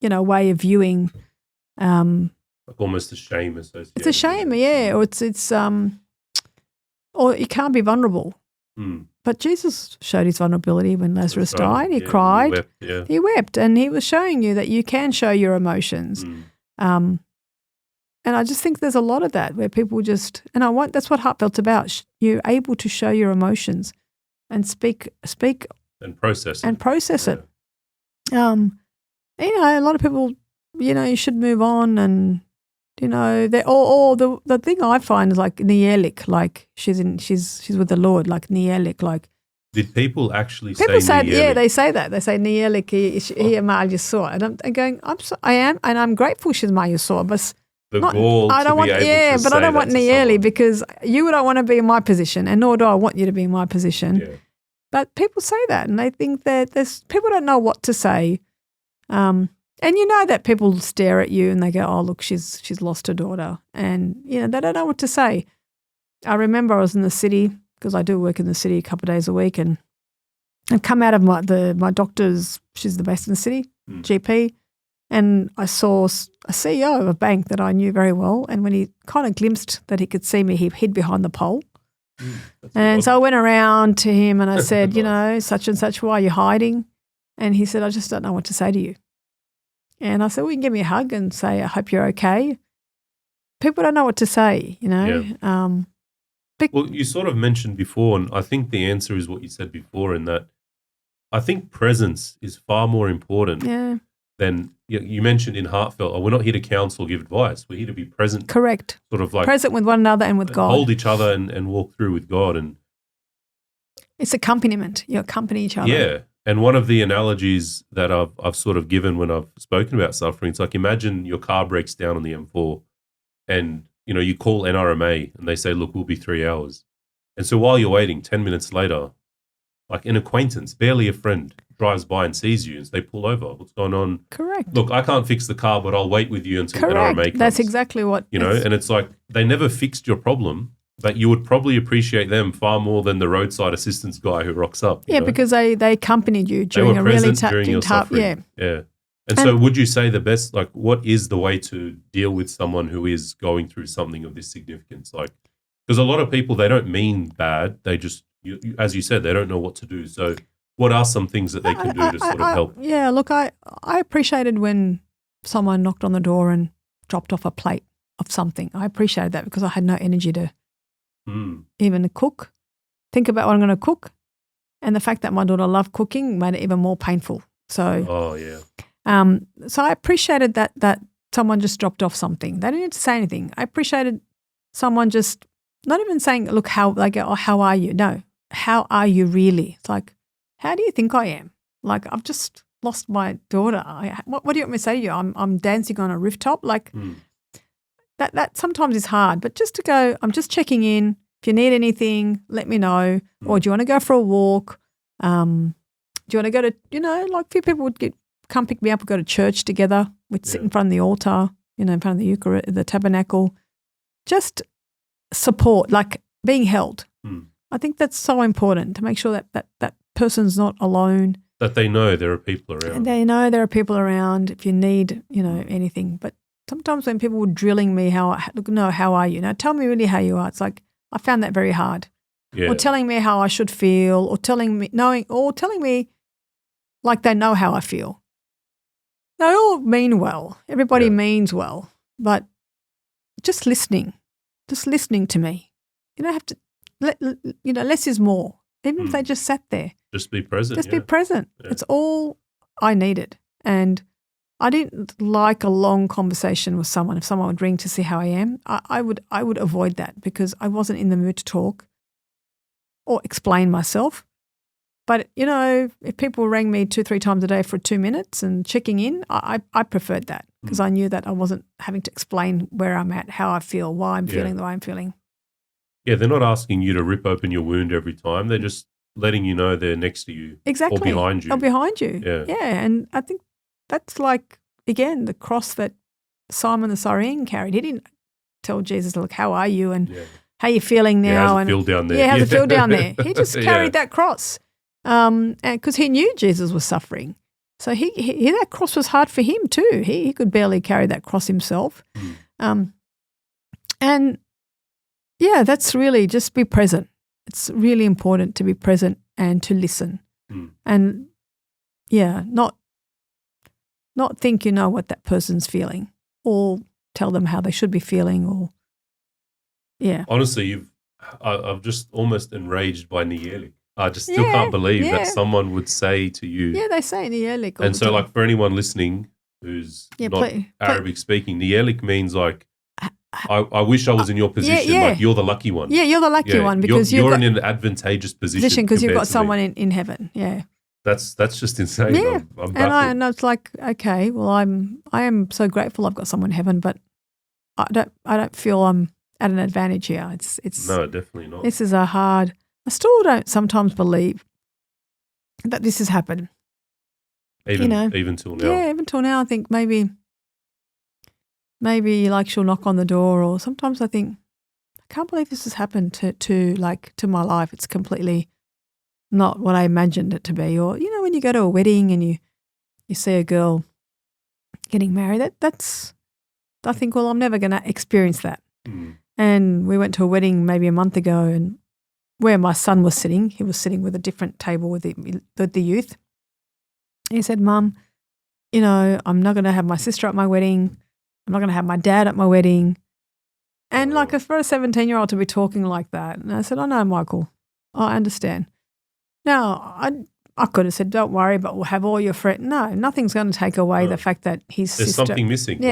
way of viewing. Like almost a shame associated. It's a shame, Or or you can't be vulnerable. But Jesus showed his vulnerability when Lazarus died. He cried. He wept. And he was showing you that you can show your emotions. And I just think there's a lot of that where people just, that's what Heartfelt's about. You're able to show your emotions and speak and process it. A lot of people, you should move on, and the thing I find is like Nielik, like she's with the Lord, like Nielik, like. Did people actually people say Nielik? Yeah, they say that. They say Nielik, he Mal Yesua. And I'm going, I am, and I'm grateful she's Mal Yesua, but I don't want Nieli, because you don't want to be in my position, and nor do I want you to be in my position. Yeah. But people say that, and they think that people don't know what to say. And that people stare at you and they go, oh, look, she's lost her daughter. And, they don't know what to say. I remember I was in the city, because I do work in the city a couple of days a week, and I've come out of my doctor's, she's the best in the city, GP. And I saw a CEO of a bank that I knew very well, and when he kind of glimpsed that he could see me, he hid behind the pole. And so I went around to him and I said, such and such, why are you hiding? And he said, I just don't know what to say to you. And I said, well, you can give me a hug and say, I hope you're okay. People don't know what to say, Well, you sort of mentioned before, and I think the answer is what you said before, in that I think presence is far more important than you mentioned in Heartfelt. We're not here to counsel, give advice. We're here to be present. Correct. Sort of like present with one another and with God. Hold each other and walk through with God. And it's accompaniment. You accompany each other. Yeah. And one of the analogies that I've sort of given when I've spoken about suffering, it's like, imagine your car breaks down on the M4 and, you call NRMA and they say, look, we'll be 3 hours. And so while you're waiting, 10 minutes later, like an acquaintance, barely a friend, drives by and sees you and they pull over. What's going on? Correct. Look, I can't fix the car, but I'll wait with you until NRMA comes. That's exactly what. And it's like they never fixed your problem, but you would probably appreciate them far more than the roadside assistance guy who rocks up. Yeah, because they accompanied you during a really tough. Yeah. And so would you say the best, like, what is the way to deal with someone who is going through something of this significance? Like, because a lot of people, they don't mean bad. They just, as you said, they don't know what to do. So what are some things that they can do to sort of help? Yeah, look, I appreciated when someone knocked on the door and dropped off a plate of something. I appreciated that because I had no energy to even cook, think about what I'm going to cook. And the fact that my daughter loved cooking made it even more painful. So, so I appreciated that someone just dropped off something. They didn't need to say anything. I appreciated someone just not even saying, look, how are you? No, how are you really? It's like, how do you think I am? Like, I've just lost my daughter. What do you want me to say to you? I'm dancing on a rooftop. Like that sometimes is hard, but just to go, I'm just checking in. If you need anything, let me know. Or do you want to go for a walk? Do you want to go to, like a few people would come pick me up and go to church together. We'd sit in front of the altar, in front of the Eucharist, the tabernacle. Just support, like being held. I think that's so important to make sure that person's not alone. That they know there are people around. And they know there are people around if you need, anything. But sometimes when people were drilling me, how are you? Now tell me really how you are. It's like, I found that very hard. Yeah. Or telling me how I should feel, or telling me like they know how I feel. They all mean well. Everybody means well, but just listening to me. You don't have to, less is more. Even if they just sat there. Just be present. Just be present. Yeah. It's all I needed. And I didn't like a long conversation with someone. If someone would ring to see how I am, I would avoid that because I wasn't in the mood to talk or explain myself. But, if people rang me 2-3 times a day for 2 minutes and checking in, I preferred that because I knew that I wasn't having to explain where I'm at, how I feel, why I'm feeling the way I'm feeling. Yeah, they're not asking you to rip open your wound every time. They're just letting you know they're next to you. Exactly. Or behind you. Or behind you. Yeah. Yeah, and I think that's like, again, the cross that Simon the Cyrene carried. He didn't tell Jesus, look, how are you and how you feeling now? How's it feel down there? Yeah, how's it feel down there? He just carried that cross and because he knew Jesus was suffering. So he that cross was hard for him too. He could barely carry that cross himself. And, that's really just be present. It's really important to be present and to listen. And, not think you know what that person's feeling or tell them how they should be feeling or, Honestly, I've just almost enraged by Nielik. I just still can't believe that someone would say to you. Yeah, they say Nielik. And so like for anyone listening who's not Arabic speaking, Nielik means like, I wish I was in your position. Like you're the lucky one. Yeah, you're the lucky one because you're in an advantageous position because you've got someone in heaven. Yeah. That's just insane. Yeah, I'm and it's like, okay, well, I am so grateful I've got someone in heaven, but I don't feel I'm at an advantage here. It's no, definitely not. This is I still don't sometimes believe that this has happened. Even till now. Yeah, even till now, I think maybe like she'll knock on the door, or sometimes I think I can't believe this has happened to my life. It's completely not what I imagined it to be. Or, when you go to a wedding and you see a girl getting married, I think, well, I'm never going to experience that. And we went to a wedding maybe a month ago, and where my son was sitting, he was sitting with a different table with the youth. He said, Mum, I'm not going to have my sister at my wedding. I'm not going to have my dad at my wedding. And for a 17-year-old to be talking like that. And I said, oh, no, Michael, I understand. Now, I could have said, don't worry, but we'll have all your friends. No, nothing's going to take away the fact that his sister. There's something missing.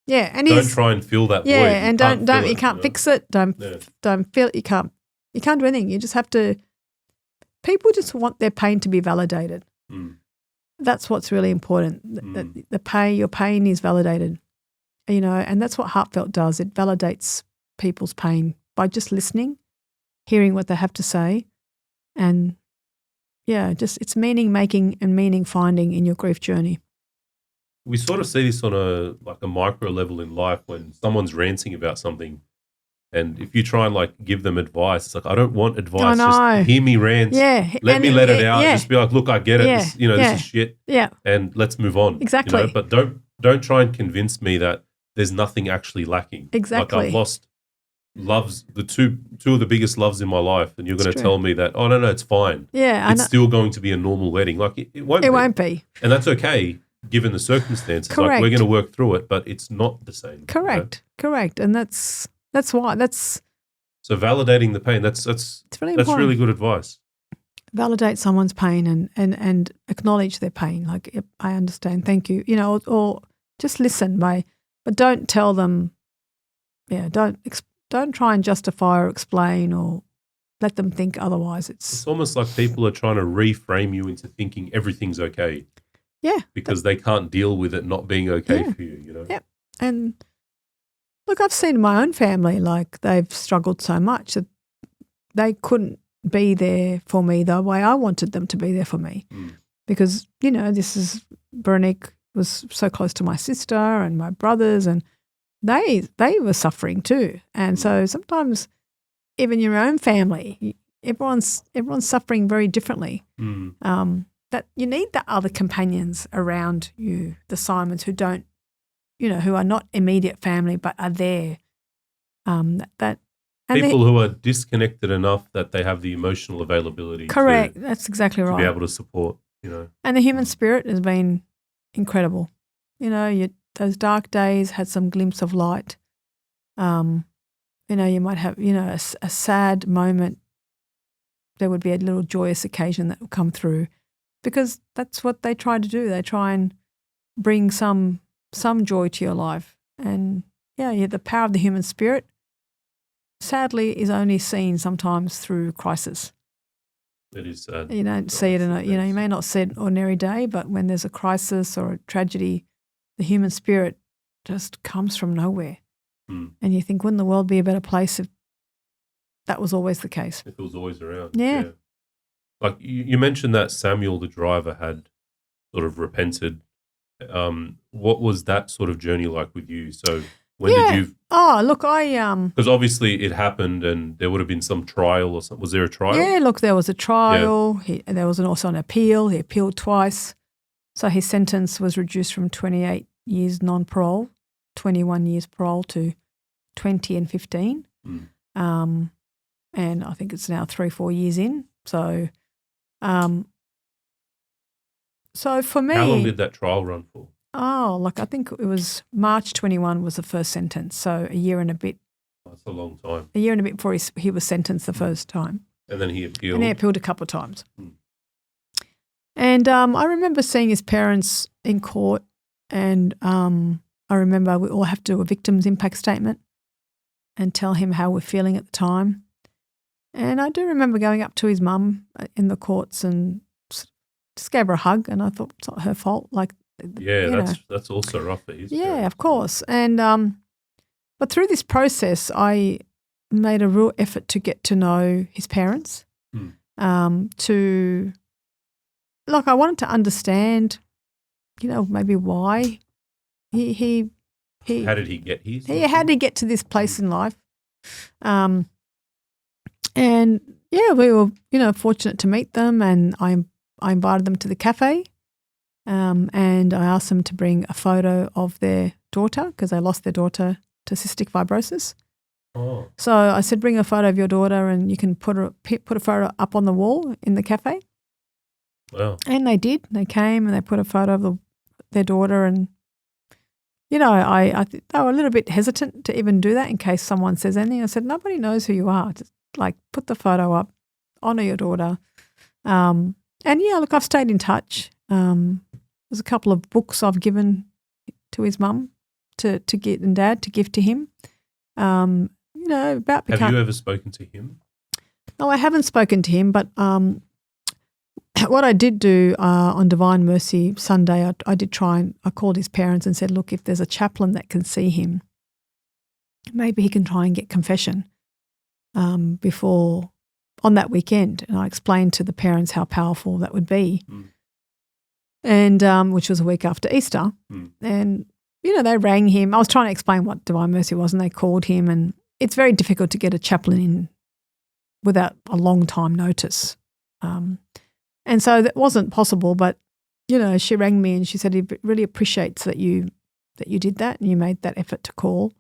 Yeah, and don't try and fill that void. Yeah, and you can't fix it. Don't feel it. You can't do anything. You just have to. People just want their pain to be validated. That's what's really important. Your pain is validated. And that's what Heartfelt does. It validates people's pain by just listening, hearing what they have to say, and it's meaning making and meaning finding in your grief journey. We sort of see this on a micro level in life when someone's ranting about something, and if you try and give them advice, it's like, I don't want advice. Just hear me rant. Yeah, let me let it out. Just be like, look, I get it. Yeah. This is shit. Yeah, and let's move on. Exactly. But don't try and convince me that there's nothing actually lacking. Exactly. I've lost loves, the two of the biggest loves in my life, and you're going to tell me that, oh, no, it's fine. Yeah. It's still going to be a normal wedding. It won't be. It won't be. And that's okay. given the circumstances. Like, Correct. we're going to work through it, but it's not the same. Correct. And that's why So validating the pain, that's it's really that's important. really good advice. Validate someone's pain and acknowledge their pain. Like, yep, I understand. Thank you. You know, or just listen, but don't tell them. Yeah, don't try and justify or explain or let them think otherwise. It's almost like people are trying to reframe you into thinking everything's okay. Yeah, because they can't deal with it not being okay Yeah. for you, you know? Yep. And look, I've seen in my own family, like, they've struggled so much that they couldn't be there for me the way I wanted them to be there for me. Because, you know, Veronique was so close to my sister and my brothers, and they were suffering too. And so sometimes even your own family, everyone's suffering very differently. That you need the other companions around you, the Simons, who don't, you know, who are not immediate family but are there. People who are disconnected enough that they have the emotional availability. Correct. That's exactly right. To be able to support, you know. And the human spirit has been incredible. You know, those dark days had some glimpse of light. You know, you might have, you know, a sad moment. There would be a little joyous occasion that would come through, because that's what they try to do. They try and bring some joy to your life. And yeah, the power of the human spirit, sadly, is only seen sometimes through crisis. It is sad. You don't see it you know, you may not see it an ordinary day, but when there's a crisis or a tragedy, the human spirit just comes from nowhere. And you think, wouldn't the world be a better place if that was always the case? If it was always around. Yeah. Like you mentioned that Samuel, the driver, had sort of repented. What was that sort of journey like with you? So when did you? Oh, look, because obviously it happened, and there would have been some trial or something. Was there a trial? Yeah, look, there was a trial. There was also an appeal. He appealed twice, so his sentence was reduced from 28 years non-parole, 21 years parole, to 20 and 15. And I think it's now 3-4 years in. So, so for me, how long did that trial run for? Oh, look, I think it was March 21 was the first sentence, so a year and a bit. That's a long time. A year and a bit before he was sentenced the first time. And then he appealed. And he appealed a couple of times. And I remember seeing his parents in court, and I remember we all have to do a victim's impact statement and tell him how we're feeling at the time. And I do remember going up to his mum in the courts and just gave her a hug, and I thought it's not her fault. Like, yeah, that's also rough for his yeah, parents. of course. And but through this process, I made a real effort to get to know his parents. I wanted to understand, you know, maybe why he how did he get here? How did he get to this place in life? And yeah, we were, you know, fortunate to meet them, and I invited them to the cafe, and I asked them to bring a photo of their daughter, because they lost their daughter to cystic fibrosis. Oh. So I said, bring a photo of your daughter, and you can put a photo up on the wall in the cafe. Wow. And they did. They came and they put a photo of their daughter, and you know, I they were a little bit hesitant to even do that in case someone says anything. I said, nobody knows who you are. Just like put the photo up, honour your daughter. And yeah, look, I've stayed in touch. There's a couple of books I've given to his mum to get, and dad to give to him. You know, about Have you ever spoken to him? No, I haven't spoken to him, but what I did do on Divine Mercy Sunday, I did try, and I called his parents and said, look, if there's a chaplain that can see him, maybe he can try and get confession before on that weekend. And I explained to the parents how powerful that would be, and which was a week after Easter. And, you know, they rang him. I was trying to explain what Divine Mercy was, and they called him, and it's very difficult to get a chaplain in without a long time notice. And so that wasn't possible, but, you know, she rang me and she said he really appreciates that you did that and you made that effort to call.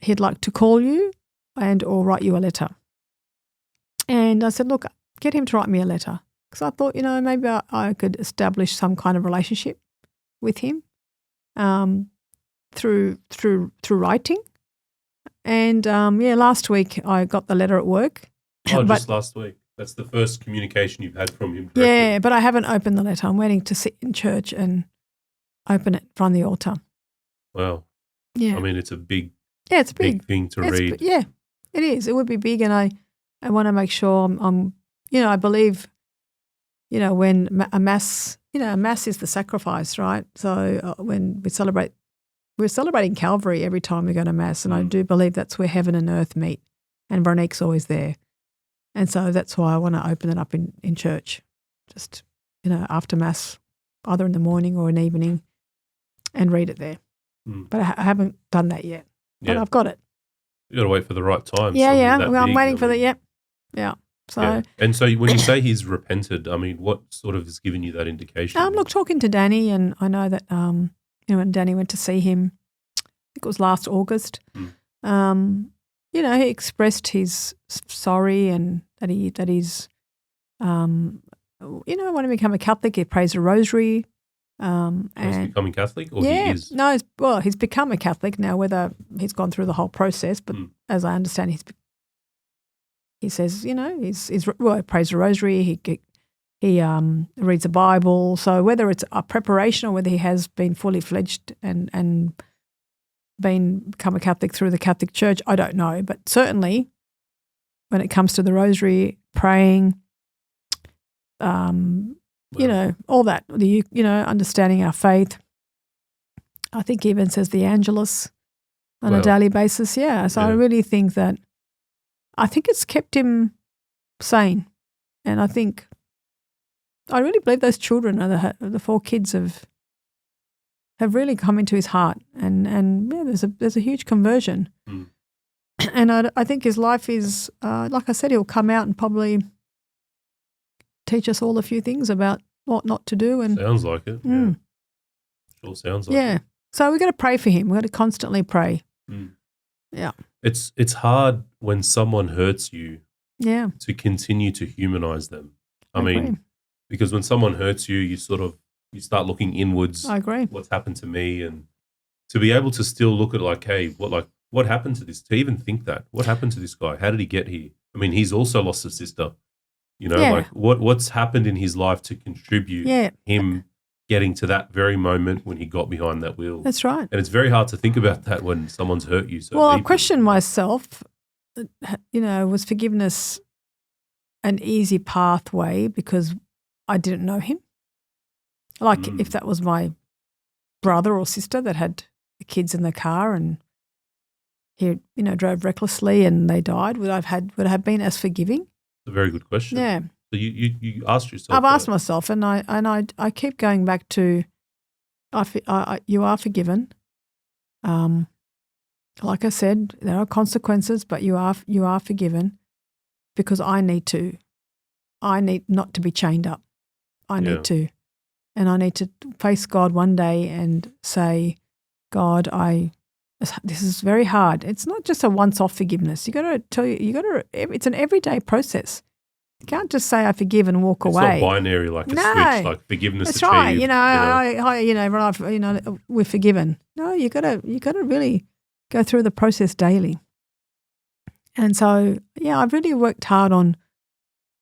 He'd like to call you or write you a letter. And I said, look, get him to write me a letter, because I thought, you know, maybe I could establish some kind of relationship with him through writing. And last week I got the letter at work. Oh, just last week. That's the first communication you've had from him directly. Yeah, but I haven't opened the letter. I'm waiting to sit in church and open it from the altar. Wow. Yeah. I mean, it's a big, it's big thing to read. Yeah, it is. It would be big, and I want to make sure I'm I believe, when a mass, a mass is the sacrifice, right? So when we're celebrating Calvary every time we go to mass, and I do believe that's where heaven and earth meet, and Veronique's always there. And so that's why I want to open it up in church, just, after mass, either in the morning or in the evening, and read it there. But I haven't done that yet. But I've got it. You got to wait for the right time. Yeah. I'm waiting for the, yeah. So, yeah. And so when you say he's repented, I mean, what sort of has given you that indication? Look, talking to Danny, and I know that, when Danny went to see him, I think it was last August, he expressed his sorry, and that he's, want to become a Catholic. He prays the rosary. And he's becoming Catholic, or he is? No, he's become a Catholic now. Whether he's gone through the whole process, but as I understand, he says, he prays the rosary. He reads the Bible. So whether it's a preparation or whether he has been fully fledged and become a Catholic through the Catholic Church, I don't know. But certainly, when it comes to the rosary, praying, all that, understanding our faith. I think he even says the Angelus on a daily basis. Yeah. So I really think it's kept him sane. And I really believe those children, the 4 kids have really come into his heart. And there's a huge conversion. And I think his life is, like I said, he'll come out and probably teach us all a few things about what not to do. And sounds like it. Yeah. Sure sounds like it. Yeah. So we've got to pray for him. We've got to constantly pray. Yeah. It's hard when someone hurts you to continue to humanize them. I mean, because when someone hurts you, you start looking inwards. I agree. What's happened to me? And to be able to still look at hey, what happened to this? To even think that, what happened to this guy? How did he get here? I mean, he's also lost a sister. What's happened in his life to contribute him getting to that very moment when he got behind that wheel. That's right. And it's very hard to think about that when someone's hurt you so deeply. I questioned myself, was forgiveness an easy pathway because I didn't know him? If that was my brother or sister that had the kids in the car and he, drove recklessly and they died, would I have been as forgiving? A very good question. Yeah. So you asked yourself. I've asked myself, and I keep going back to, you are forgiven. Like I said, there are consequences, but you are forgiven, because I need not to be chained up. I need to face God one day and say, God, this is very hard. It's not just a once-off forgiveness. It's an everyday process. You can't just say I forgive and walk away. It's not binary like a switch, like forgiveness That's achieved. Right. We're forgiven. No, you got to really go through the process daily. And so, I've really worked hard on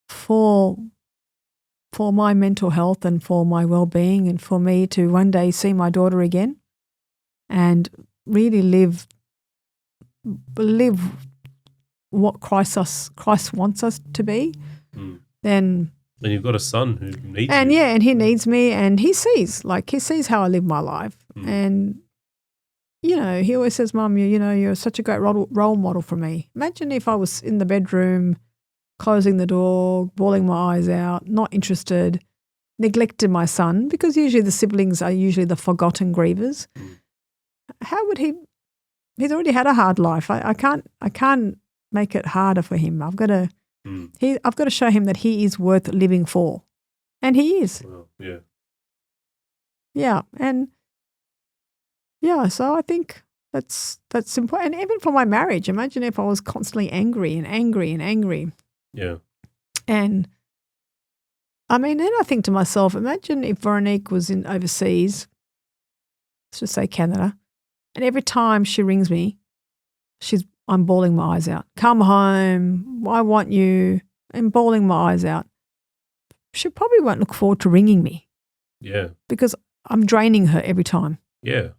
for my mental health and for my well-being and for me to one day see my daughter again and really live what Christ wants us to be. Then and you've got a son who needs you. And he needs me, and he sees how I live my life. And he always says, Mum, you're such a great role model for me. Imagine if I was in the bedroom, closing the door, bawling my eyes out, not interested, neglected my son, because usually the siblings are usually the forgotten grievers. How would he? He's already had a hard life. I can't make it harder for him. I've got to show him that he is worth living for, and he is. Well, So I think that's important. And even for my marriage, imagine if I was constantly angry. Yeah. And I mean, then I think to myself, imagine if Veronique was overseas let's just say Canada, and every time she rings me, I'm bawling my eyes out. Come home, I want you, and bawling my eyes out. She probably won't look forward to ringing me. Yeah. Because I'm draining her every time. Yeah.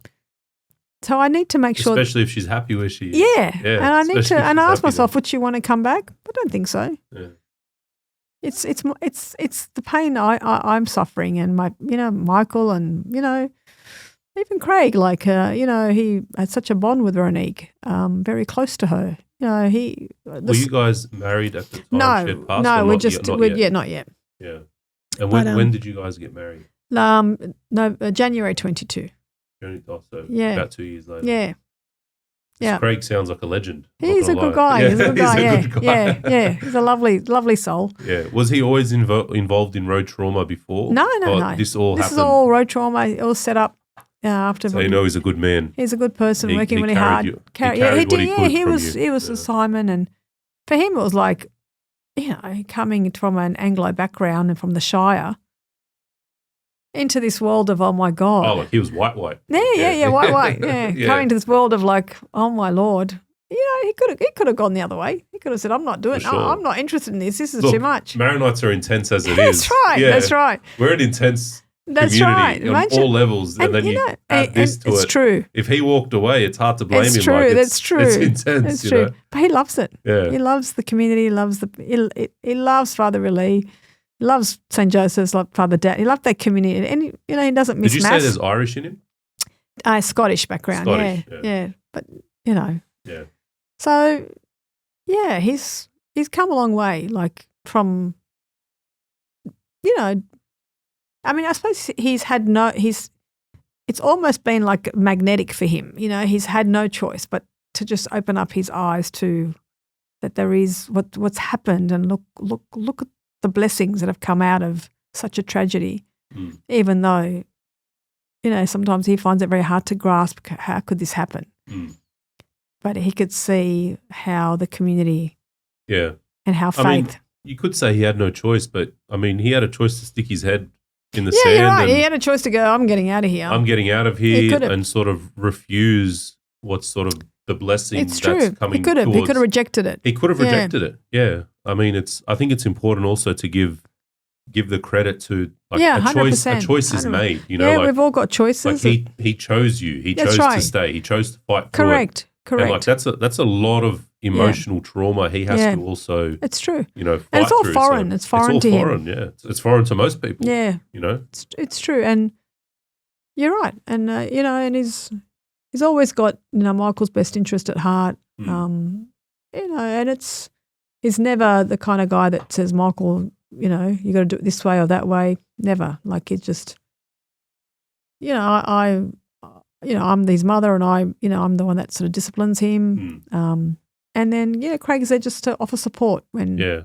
So I need to make sure. Especially if she's happy where she is. Yeah. Yeah. And I need to, and I ask myself, then. would she want to come back? I don't think so. Yeah. It's the pain I'm suffering, and Michael, and even Craig, he had such a bond with Veronique, very close to her. Were you guys married at the time she had passed? No, not yet. Yeah. And when did you guys get married? January 22. So Yeah. about 2 years later. Yeah. Yeah. Craig sounds like a legend. He's a good guy. Yeah. He's a good guy. Yeah. He's a lovely, lovely soul. Yeah. Was he always involved in road trauma before? No. This all happened. This is all road trauma. It was set up after. So he's a good man. He's a good person, working really hard. He did. He was a Simon, and for him it was like, coming from an Anglo background and from the Shire into this world of, oh my God. Oh, like he was white. White. Yeah. Coming to this world of like, oh my Lord. He could have gone the other way. He could have said, I'm not doing it. Sure. I'm not interested in this. This is too much. Maronites are intense as it is. That's right. Yeah. That's right. We're an intense That's community right. on all levels. And then you add this to it. It's true. If he walked away, it's hard to blame him. It's true. That's true. It's intense. It's true. But he loves it. Yeah. He loves the community. He loves he loves Father Riley. He loves St. Joseph's, like Father Dad. He loved that community. And, he doesn't miss Did you mass. say there's Irish in him? Scottish background, yeah. But, Yeah. So, yeah, he's come a long way, like from, I suppose it's almost been like magnetic for him. He's had no choice but to just open up his eyes to that there is what's happened, and look at the blessings that have come out of such a tragedy, even though, sometimes he finds it very hard to grasp how could this happen. But he could see how the community and how faith. You could say he had no choice, but, he had a choice to stick his head in the Yeah, sand. you're right. He had a choice to go, I'm getting out of here. I'm getting out of here, and sort of refuse what's sort of the blessing it's that's true. coming He could have rejected it. He could have rejected it, yeah. I think it's important also to give the credit to a 100%. choice is made. We've all got choices. Like he chose you. He chose to stay. He chose to fight through it. Correct. And that's a lot of emotional trauma he has to also. It's true. Fight and it's all through, foreign. so it's foreign to him. Yeah, it's foreign to most people. Yeah, it's true, and you're right. And and he's always got Michael's best interest at heart. And he's never the kind of guy that says, Michael, you got to do it this way or that way. Never. Like, it's just, I'm his mother, and I'm the one that sort of disciplines him. And then, Craig's there just to offer support when. Yeah.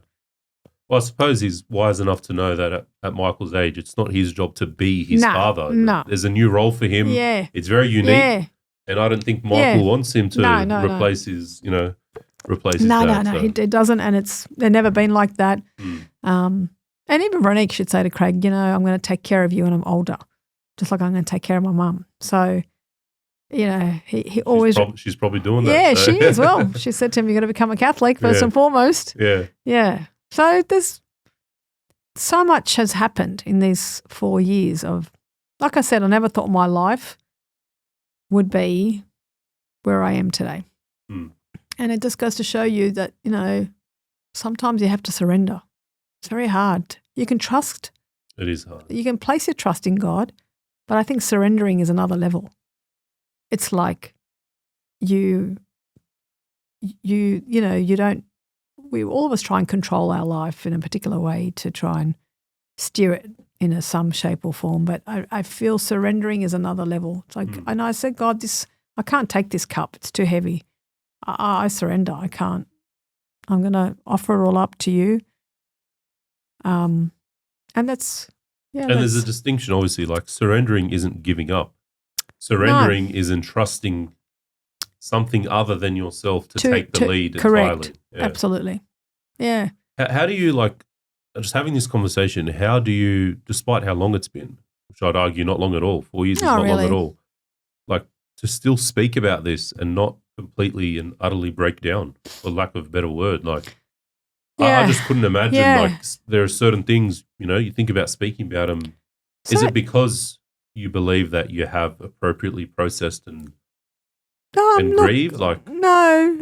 Well, I suppose he's wise enough to know that at Michael's age, it's not his job to be his father. No. There's a new role for him. Yeah. It's very unique. Yeah. And I don't think Michael wants him to replace his, replace his dad. No, it doesn't. And they've never been like that. And even Veronique should say to Craig, I'm going to take care of you when I'm older, just like I'm going to take care of my mum. So, he always. She's probably doing that. Yeah, so. she is. Well, she said to him, you're going to become a Catholic first and foremost. Yeah. Yeah. So there's so much has happened in these 4 years of, like I said, I never thought my life would be where I am today. And it just goes to show you that, sometimes you have to surrender. It's very hard. You can trust. It is hard. You can place your trust in God, but I think surrendering is another level. It's like you don't, we all of us try and control our life in a particular way to try and steer it in some shape or form. But I feel surrendering is another level. It's like, and I said, God, I can't take this cup. It's too heavy. I surrender. I can't. I'm going to offer it all up to you. And that's, And there's a distinction, obviously, like surrendering isn't giving up. Surrendering is entrusting something other than yourself to take the lead entirely. Correct. Yeah. Absolutely. Yeah. How do you, like, just having this conversation, how do you, despite how long it's been, which I'd argue not long at all, 4 years is not long at all, like to still speak about this and not completely and utterly break down, for lack of a better word. Like, I just couldn't imagine. Like, there are certain things, you think about speaking about them. Is it because you believe that you have appropriately processed and grieved? Like, no.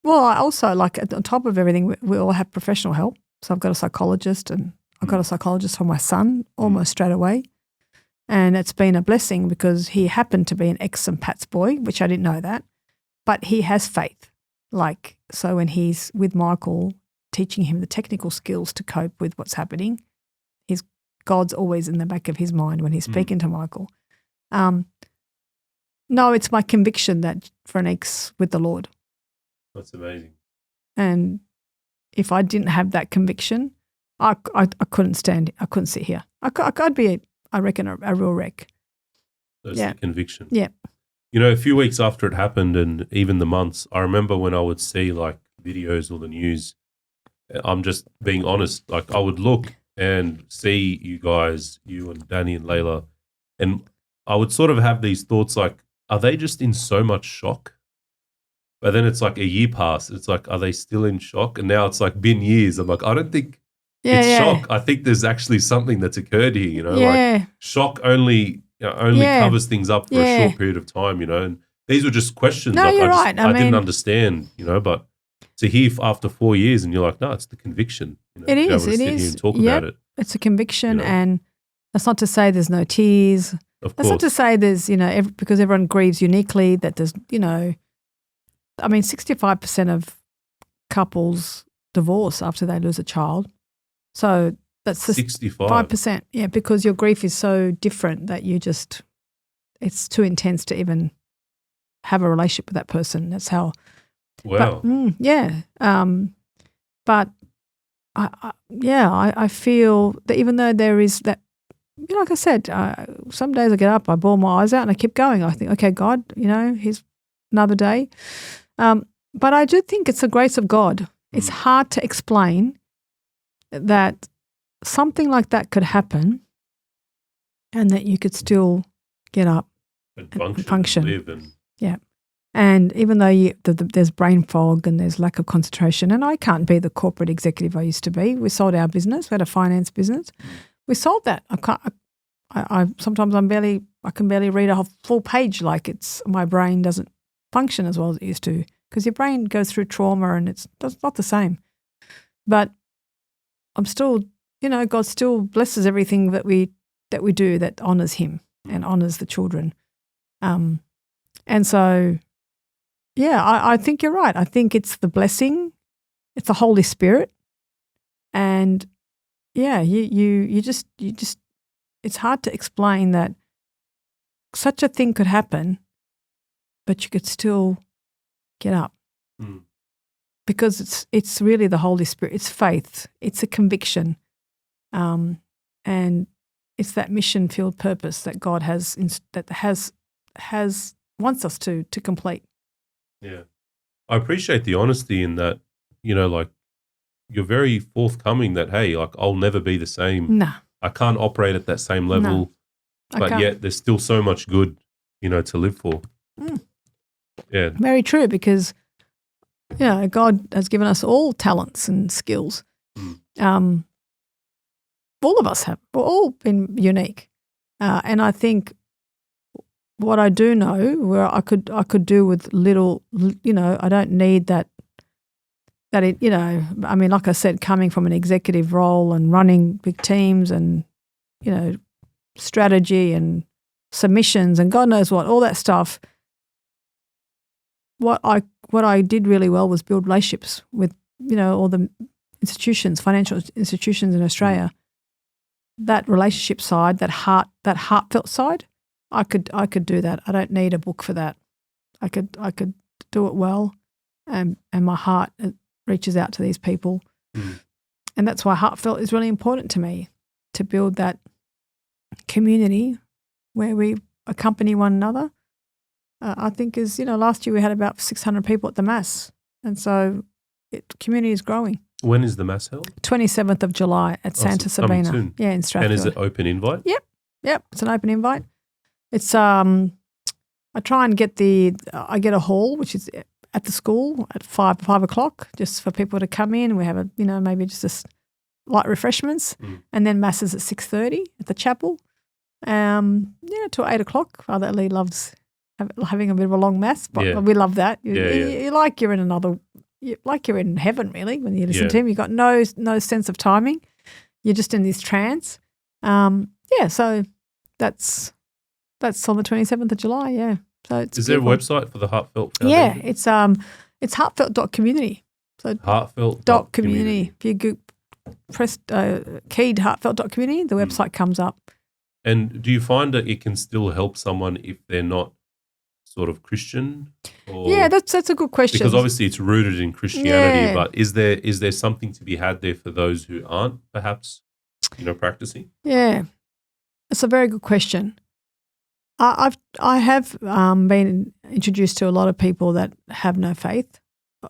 Well, I also, like, on top of everything, we all have professional help. So I've got a psychologist, and I've got a psychologist for my son almost straight away. And it's been a blessing because he happened to be an ex-St. Pat's boy, which I didn't know that. But he has faith. Like, so when he's with Michael, teaching him the technical skills to cope with what's happening, God's always in the back of his mind when he's speaking to Michael. No, it's my conviction that for an ex with the Lord. That's amazing. And if I didn't have that conviction, I couldn't stand it. I couldn't sit here. I'd be, I reckon, a real wreck. That's the conviction. Yeah. A few weeks after it happened, and even the months, I remember when I would see like videos or the news, I'm just being honest, like I would look and see you guys, you and Danny and Layla, and I would sort of have these thoughts like, are they just in so much shock? But then it's like a year passed. It's like, are they still in shock? And now it's like been years. I'm like, I don't think it's shock. I think there's actually something that's occurred here, like shock only covers things up for a short period of time, and these were just questions. No, like, you're right. I didn't understand, but to hear after 4 years and you're like, no, it's the conviction. It is. Sit here and talk about it. It's a conviction, and that's not to say there's no tears. Of course. That's not to say there's, because everyone grieves uniquely, that there's, 65% of couples divorce after they lose a child. So that's 65%. Yeah, because your grief is so different that it's too intense to even have a relationship with that person. That's how. Wow. But I feel that even though there is that, like I said, some days I get up, I bawl my eyes out and I keep going. I think, okay, God, here's another day. But I do think it's the grace of God. It's hard to explain that something like that could happen and that you could still get up and function. Live and yeah. And even though there's brain fog and there's lack of concentration, and I can't be the corporate executive I used to be. We sold our business. We had a finance business. We sold that. Sometimes I can barely read a full page. Like my brain doesn't function as well as it used to, because your brain goes through trauma and it's not the same. But I'm still, God still blesses everything that we do that honors Him and honors the children. And so, I think you're right. I think it's the blessing, it's the Holy Spirit, and you just it's hard to explain that such a thing could happen, but you could still get up because it's really the Holy Spirit. It's faith. It's a conviction, and it's that mission-filled purpose that God has wants us to complete. Yeah, I appreciate the honesty in that. Like you're very forthcoming that, hey, like I'll never be the same. No, I can't operate at that same level, but yet there's still so much good, to live for. Yeah, very true, because God has given us all talents and skills. All of us have. We're all been unique, and I think what I do know, where I could do with little, I don't need that it, I mean, like I said, coming from an executive role and running big teams and, strategy and submissions and God knows what, all that stuff. What I did really well was build relationships with, all the institutions, financial institutions in Australia. That relationship side, that heartfelt side, I could do that. I don't need a book for that. I could do it well, and my heart reaches out to these people, and that's why Heartfelt is really important to me, to build that community where we accompany one another. I think last year we had about 600 people at the Mass, and so community is growing. When is the Mass held? 27th of July at Santa Sabina. Soon. Yeah, in Strathfield. And is it open invite? Yep, it's an open invite. It's I try and I get a hall which is at the school at 5 o'clock, just for people to come in. We have maybe just light refreshments, and then masses at 6:30 at the chapel. Till 8 o'clock. Father Lee loves having a bit of a long mass, but we love that. You're like you're in heaven, really, when you listen to him. You've got no sense of timing. You're just in this trance. So that's on the 27th of July. Yeah. So is there a website for the Heartfelt Foundation? Yeah, it's heartfelt.community. So heartfelt.community. If you press keyed heartfelt.community, the website comes up. And do you find that it can still help someone if they're not sort of Christian? Yeah, that's a good question. Because obviously it's rooted in Christianity, but is there something to be had there for those who aren't perhaps, practicing? Yeah, it's a very good question. I have been introduced to a lot of people that have no faith,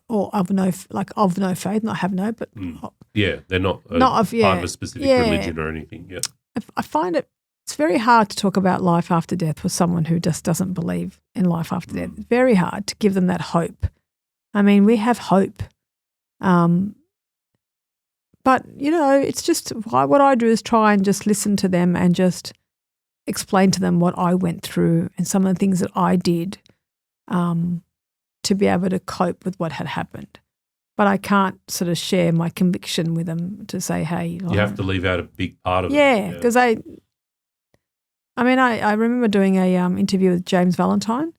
or of no faith, not have no, but they're not part of a specific religion or anything. Yeah, I find it's very hard to talk about life after death with someone who just doesn't believe in life after death. It's very hard to give them that hope. I mean, we have hope, but it's just what I do is try and just listen to them and just explain to them what I went through and some of the things that I did to be able to cope with what had happened. But I can't sort of share my conviction with them to say, hey. You have to leave out a big part of it. Yeah, because I remember doing a interview with James Valentine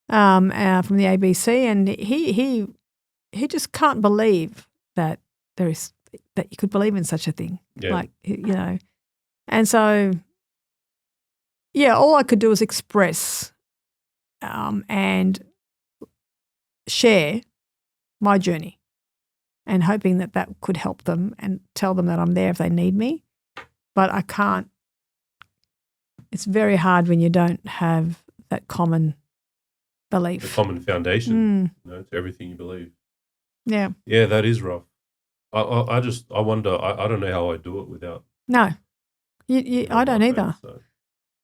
from the ABC, and he just can't believe that that you could believe in such a thing. Yeah. And so, all I could do was express and share my journey, and hoping that could help them and tell them that I'm there if they need me. But I can't. It's very hard when you don't have that common belief. The common foundation to everything you believe. Yeah. Yeah, that is rough. I wonder, I don't know how I do it without. No, I don't either. So.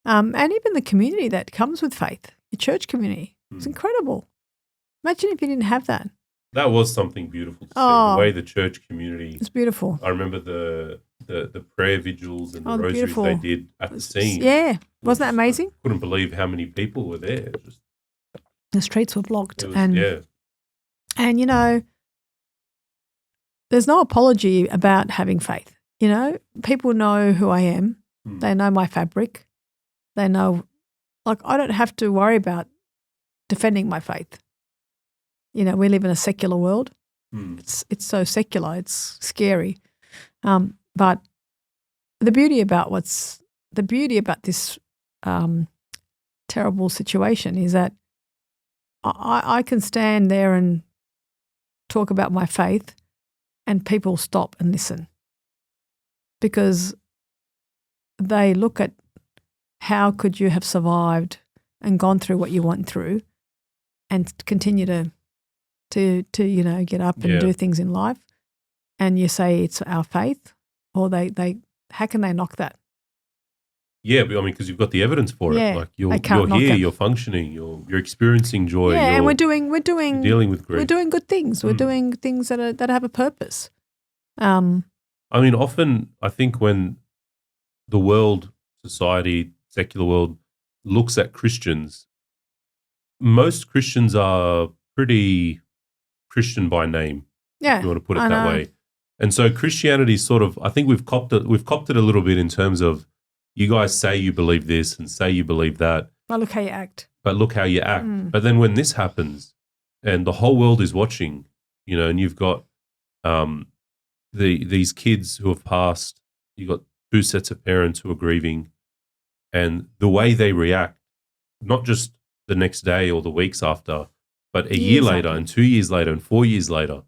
And even the community that comes with faith, your church community, it's incredible. Imagine if you didn't have that. That was something beautiful to see, the way the church community. It's beautiful. I remember the prayer vigils and the rosaries they did at the scene. Yeah. Wasn't that amazing? I couldn't believe how many people were there. The streets were blocked. And there's no apology about having faith. People know who I am. They know my fabric. They know, I don't have to worry about defending my faith. We live in a secular world. It's so secular. It's scary. But the beauty about this terrible situation is that I can stand there and talk about my faith, and people stop and listen, because they look at how could you have survived and gone through what you went through and continue to get up and do things in life, and you say it's our faith, or they how can they knock that? Yeah, but because you've got the evidence for it. Like you're here, you're functioning, you're experiencing joy. Yeah, and we're dealing with grief. We're doing good things. We're doing things that have a purpose. Often I think when the world, society, secular world looks at Christians, most Christians are pretty Christian by name. Yeah, if you want to put it that way. And so Christianity sort of, I think we've copped it a little bit in terms of, you guys say you believe this and say you believe that. But look how you act. But then when this happens and the whole world is watching, and you've got these kids who have passed, you've got two sets of parents who are grieving, and the way they react, not just the next day or the weeks after, but a year later and 2 years later and 4 years later.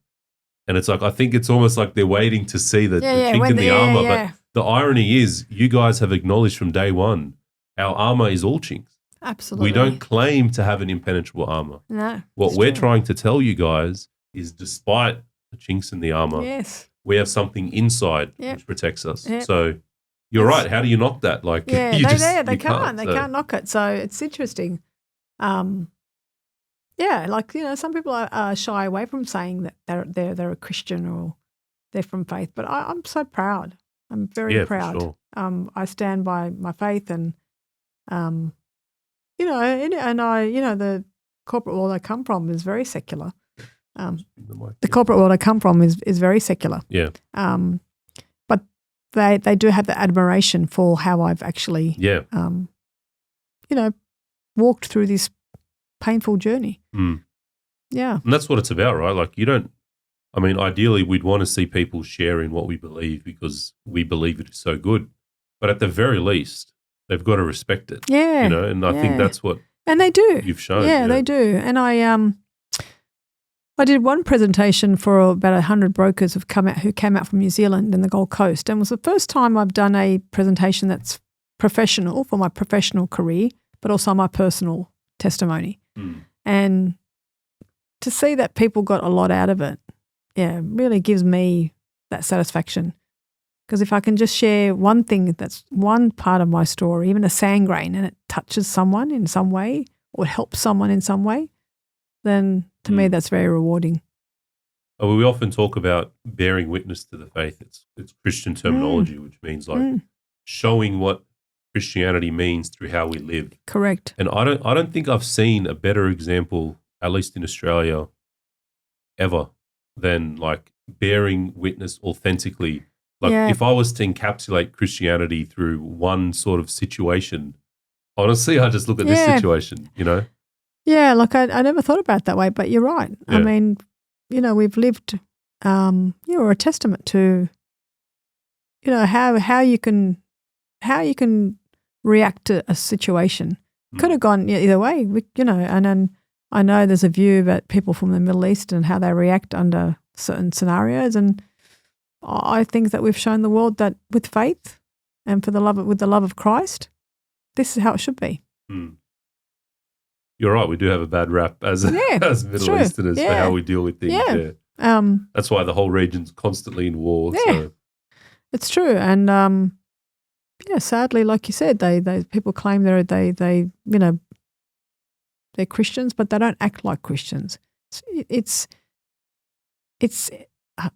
And it's like, I think it's almost like they're waiting to see the chink in the armor. But the irony is, you guys have acknowledged from day one, our armor is all chinks. Absolutely. We don't claim to have an impenetrable armor. No. What we're trying to tell you guys is, despite the chinks in the armor, we have something inside which protects us. Yep. So You're right. How do you knock that? Like, Yeah, you they can't. They so. can't knock it. So it's interesting. Yeah, like, some people are shy away from saying that they're a Christian or they're from faith, but I'm so proud. I'm very Yeah, for proud. sure. I stand by my faith, and and the corporate world I come from is very secular. The corporate world I come from is very secular. Yeah. But they do have the admiration for how I've actually walked through this painful journey. Mm. Yeah. And that's what it's about, right? Like, ideally we'd want to see people sharing what we believe because we believe it is so good. But at the very least, they've got to respect it. Yeah. And I think that's what and they do. You've shown. Yeah, they do. And I did one presentation for about 100 brokers who came out from New Zealand and the Gold Coast, and it was the first time I've done a presentation that's professional for my professional career, but also my personal testimony. Mm. And to see that people got a lot out of it, really gives me that satisfaction. Because if I can just share one thing that's one part of my story, even a sand grain, and it touches someone in some way or helps someone in some way, then to me that's very rewarding. Oh, we often talk about bearing witness to the faith. It's Christian terminology, which means like showing what Christianity means through how we live. Correct. And I don't think I've seen a better example, at least in Australia, ever, than like bearing witness authentically. Like if I was to encapsulate Christianity through one sort of situation, honestly, I just look at this situation, Yeah, like I never thought about it that way, but you're right. Yeah. I mean, we've lived, we're a testament to, how you can react to a situation. Could have gone either way, and then I know there's a view about people from the Middle East and how they react under certain scenarios, and I think that we've shown the world that with faith and with the love of Christ, this is how it should be. Mm. You're right. We do have a bad rap as Middle Easterners for how we deal with things. Yeah. That's why the whole region's constantly in war. Yeah, so. It's true. And sadly, like you said, they people claim they're Christians, but they don't act like Christians. It's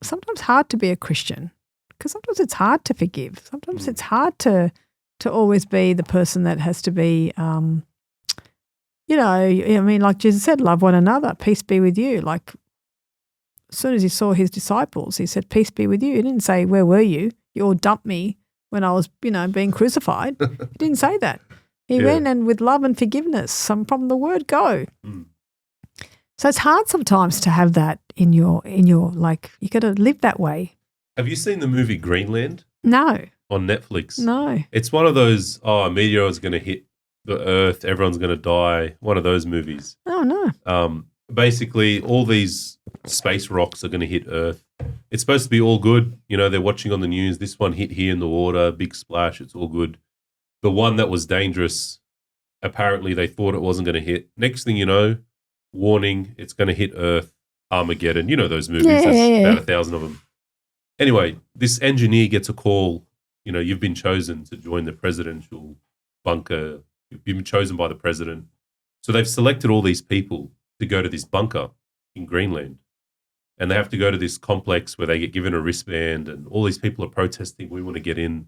sometimes hard to be a Christian because sometimes it's hard to forgive. Sometimes it's hard to always be the person that has to be. Like Jesus said, love one another, peace be with you. Like as soon as he saw his disciples, he said, peace be with you. He didn't say, where were you? You all dumped me when I was, being crucified. He didn't say that. He went and with love and forgiveness from the word go. Mm. So it's hard sometimes to have that in your like, you got to live that way. Have you seen the movie Greenland? No. On Netflix? No. It's one of those, a meteor is going to hit the earth, everyone's going to die, one of those movies. Oh, no. Basically, all these space rocks are going to hit Earth. It's supposed to be all good. They're watching on the news. This one hit here in the water, big splash. It's all good. The one that was dangerous, apparently they thought it wasn't going to hit. Next thing you know, warning, it's going to hit Earth, Armageddon. You know those movies. There's about 1,000 of them. Anyway, this engineer gets a call. You've been chosen to join the presidential bunker. You've been chosen by the president. So they've selected all these people to go to this bunker in Greenland. And they have to go to this complex where they get given a wristband and all these people are protesting, we want to get in.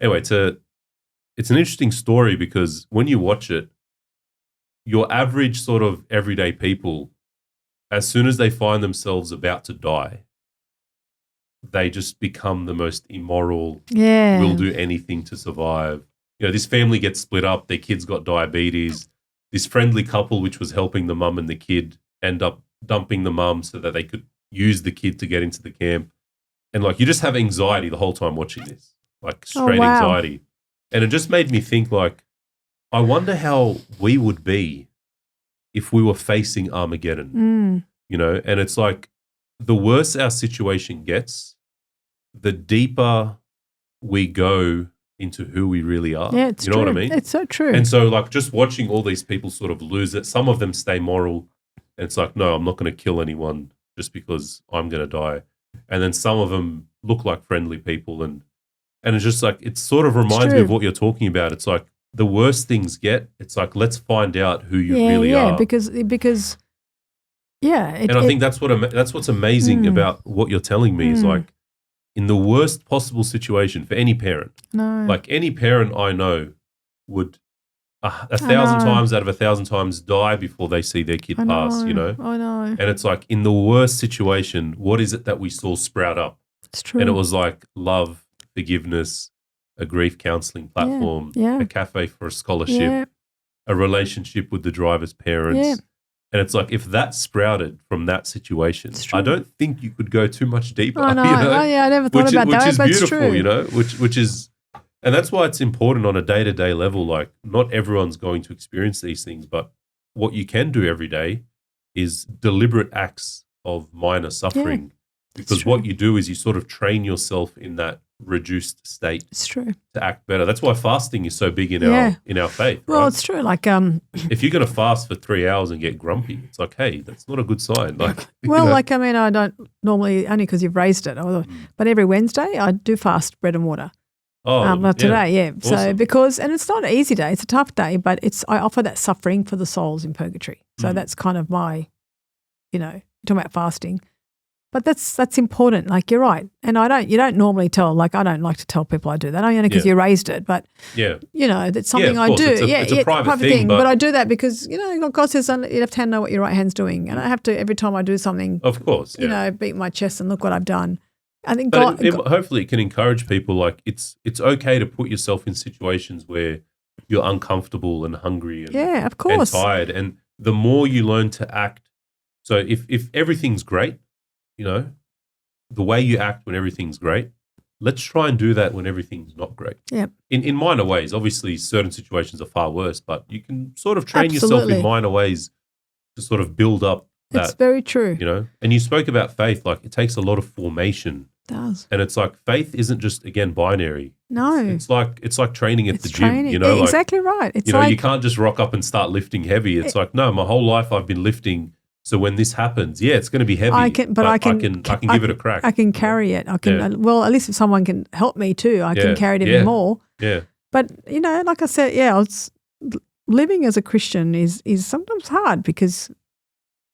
Anyway, it's an interesting story because when you watch it, your average sort of everyday people, as soon as they find themselves about to die, they just become the most immoral, will do anything to survive. This family gets split up, their kids got diabetes. This friendly couple, which was helping the mum and the kid, end up dumping the mum so that they could use the kid to get into the camp. And like, you just have anxiety the whole time watching this, like straight anxiety. And it just made me think like, I wonder how we would be if we were facing Armageddon, and it's like the worse our situation gets, the deeper we go into who we really are. Yeah, it's you know true. what I mean? It's so true. And so like just watching all these people sort of lose it, some of them stay moral and it's like, no, I'm not going to kill anyone just because I'm going to die. And then some of them look like friendly people and And it's just like, it sort of reminds me true. of what you're talking about. It's like the worse things get, it's like, let's find out who you Yeah, really yeah, are. because yeah, And I think that's what's amazing about what you're telling me is like, in the worst possible situation for any parent, no, like any parent I know would a I 1,000 know. times out of 1,000 times die before they see their kid I pass, you know? I know. And it's like, in the worst situation, what is it that we saw sprout up? It's true. And it was like love, forgiveness, a grief counseling platform, yeah. a cafe for a scholarship, yeah, a relationship with the driver's parents. Yeah. And it's like, if that sprouted from that situation, It's true. I don't think you could go too much deeper. I know. You know? Oh, yeah, I never thought about that. Which is but it's beautiful, true. you know, which is, and that's why it's important on a day-to-day level. Like, not everyone's going to experience these things, but what you can do every day is deliberate acts of minor suffering. Because true. what you do is you sort of train yourself in that reduced state It's true. to act better. That's why fasting is so big in our faith. Well, right? it's true. Like, If you're going to fast for 3 hours and get grumpy, it's like, hey, that's not a good sign. Like, well, like, I mean, I don't normally, only because you've raised it, but every Wednesday I do fast bread and water. Like today, yeah. Awesome. So because, and it's not an easy day; it's a tough day, but I offer that suffering for the souls in purgatory. So that's kind of my, talking about fasting. But that's important. Like, you're right, and you don't normally tell. Like, I don't like to tell people I do that. Only because you raised it, but that's something I do. It's a private thing, but I do that because God says your left hand know what your right hand's doing, and I have to every time I do something. Of course, beat my chest and look what I've done. I think but hopefully it can encourage people. Like, it's okay to put yourself in situations where you're uncomfortable and hungry and, of course, and tired. And the more you learn to act, so if everything's great, the way you act when everything's great, let's try and do that when everything's not great. Yeah. In minor ways. Obviously, certain situations are far worse, but you can sort of train yourself in minor ways to sort of build up that. It's very true. And you spoke about faith, like it takes a lot of formation. It does. And it's like faith isn't just, again, binary. No. It's like training at the training. gym. Exactly right. It's you can't just rock up and start lifting heavy. It's like, no, my whole life I've been lifting. So when this happens, it's going to be heavy. I can give it a crack. I can carry it. I can. Well, at least if someone can help me too, I can carry it even more. Yeah. But like I said, living as a Christian is sometimes hard because,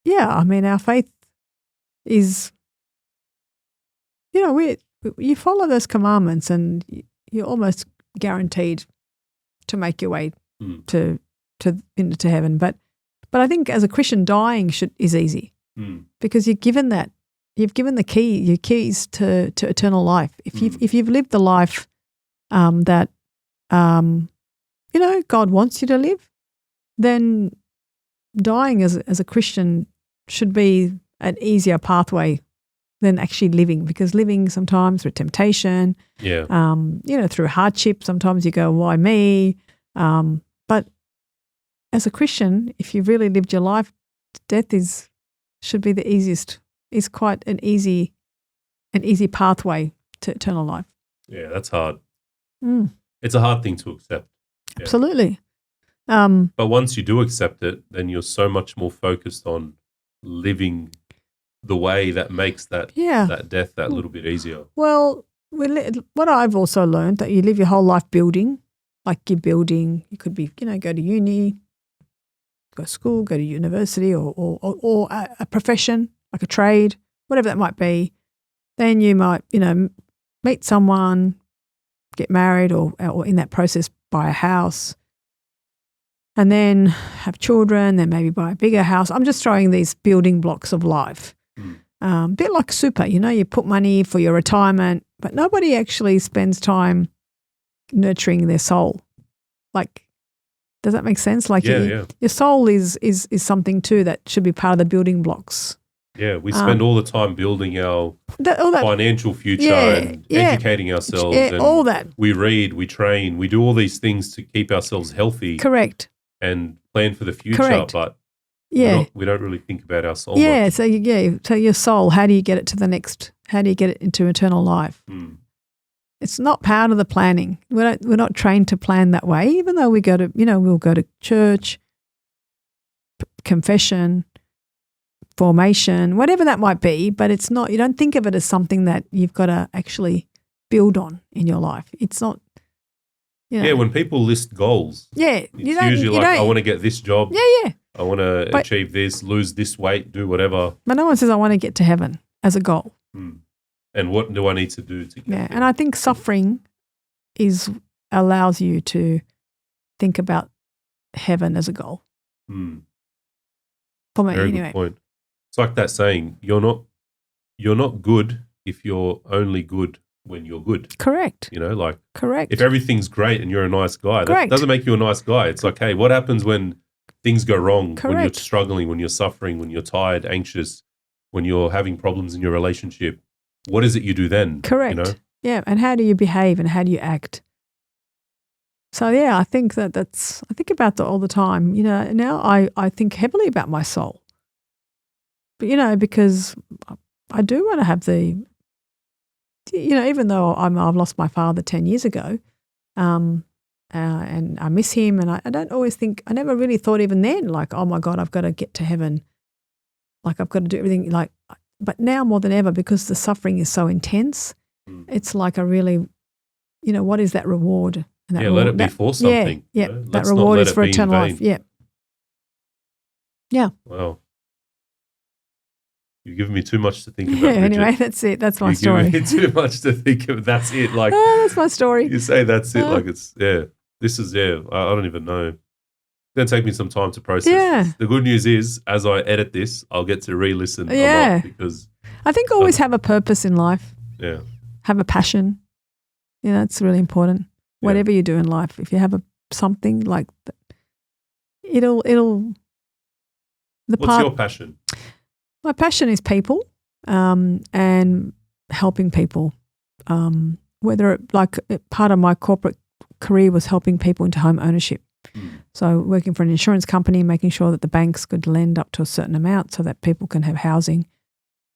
I mean, our faith is, you follow those commandments and you're almost guaranteed to make your way to heaven. But I think as a Christian, dying is easy because you've given your keys to eternal life. If you've lived the life that God wants you to live, then dying as a Christian should be an easier pathway than actually living, because living sometimes through temptation, through hardship, sometimes you go, why me? But as a Christian, if you've really lived your life, death should be the easiest. Is quite an easy pathway to eternal life. Yeah, that's hard. It's a hard thing to accept. Yeah. Absolutely. But once you do accept it, then you're so much more focused on living the way that makes that death that little bit easier. Well, what I've also learned, that you live your whole life building, like you're building. You could be, go to uni, go to school, go to university, or a profession, like a trade, whatever that might be. Then you might, meet someone, get married, or in that process buy a house, and then have children, then maybe buy a bigger house. I'm just throwing these building blocks of life. A bit like super, you put money for your retirement, but nobody actually spends time nurturing their soul. Like, does that make sense? Like, your soul is something too that should be part of the building blocks. Yeah, we spend all the time building our financial future and educating ourselves. And all that. We read, we train, we do all these things to keep ourselves healthy. Correct. And plan for the future. Correct. But we don't really think about our soul. Yeah, much. So your soul, how do you get it to the next? How do you get it into eternal life? It's not part of the planning. We're not trained to plan that way, even though we go to, we'll go to church, confession, formation, whatever that might be, but it's not, you don't think of it as something that you've got to actually build on in your life. It's not, Yeah, when people list goals, it's usually like, I want to get this job. Yeah. I want to achieve this, lose this weight, do whatever. But no one says I want to get to heaven as a goal. And what do I need to do to get there? And I think suffering allows you to think about heaven as a goal. For me, Very anyway. good point. It's like that saying, you're not good if you're only good when you're good. Correct. Like correct. if everything's great and you're a nice guy, that Correct. doesn't make you a nice guy. It's like, hey, what happens when things go wrong, when you're Correct. struggling, when you're suffering, when you're tired, anxious, when you're having problems in your relationship? What is it you do then? Correct. Yeah, and how do you behave and how do you act? So, yeah, I think I think about that all the time. Now I think heavily about my soul. But, because I do want to have even though I've lost my father 10 years ago, and I miss him, and I don't always think, I never really thought even then, like, oh my God, I've got to get to heaven. Like, I've got to do everything, but now more than ever, because the suffering is so intense, it's like a really, what is that reward? And that let it be for something. Yeah, that reward is for eternal life. Yeah. Wow. You've given me too much to think about. Yeah, anyway, that's it. That's my story. You've given me too much to think of. That's it. Like, that's my story. You say that's it. Like, it's, this is, I don't even know. It's going to take me some time to process this. The good news is, as I edit this, I'll get to re-listen a lot, because I think always have a purpose in life. Yeah. Have a passion. It's really important. Whatever you do in life, if you have something like that, What's your passion? My passion is people, and helping people. Whether part of my corporate career was helping people into home ownership. So working for an insurance company, making sure that the banks could lend up to a certain amount so that people can have housing.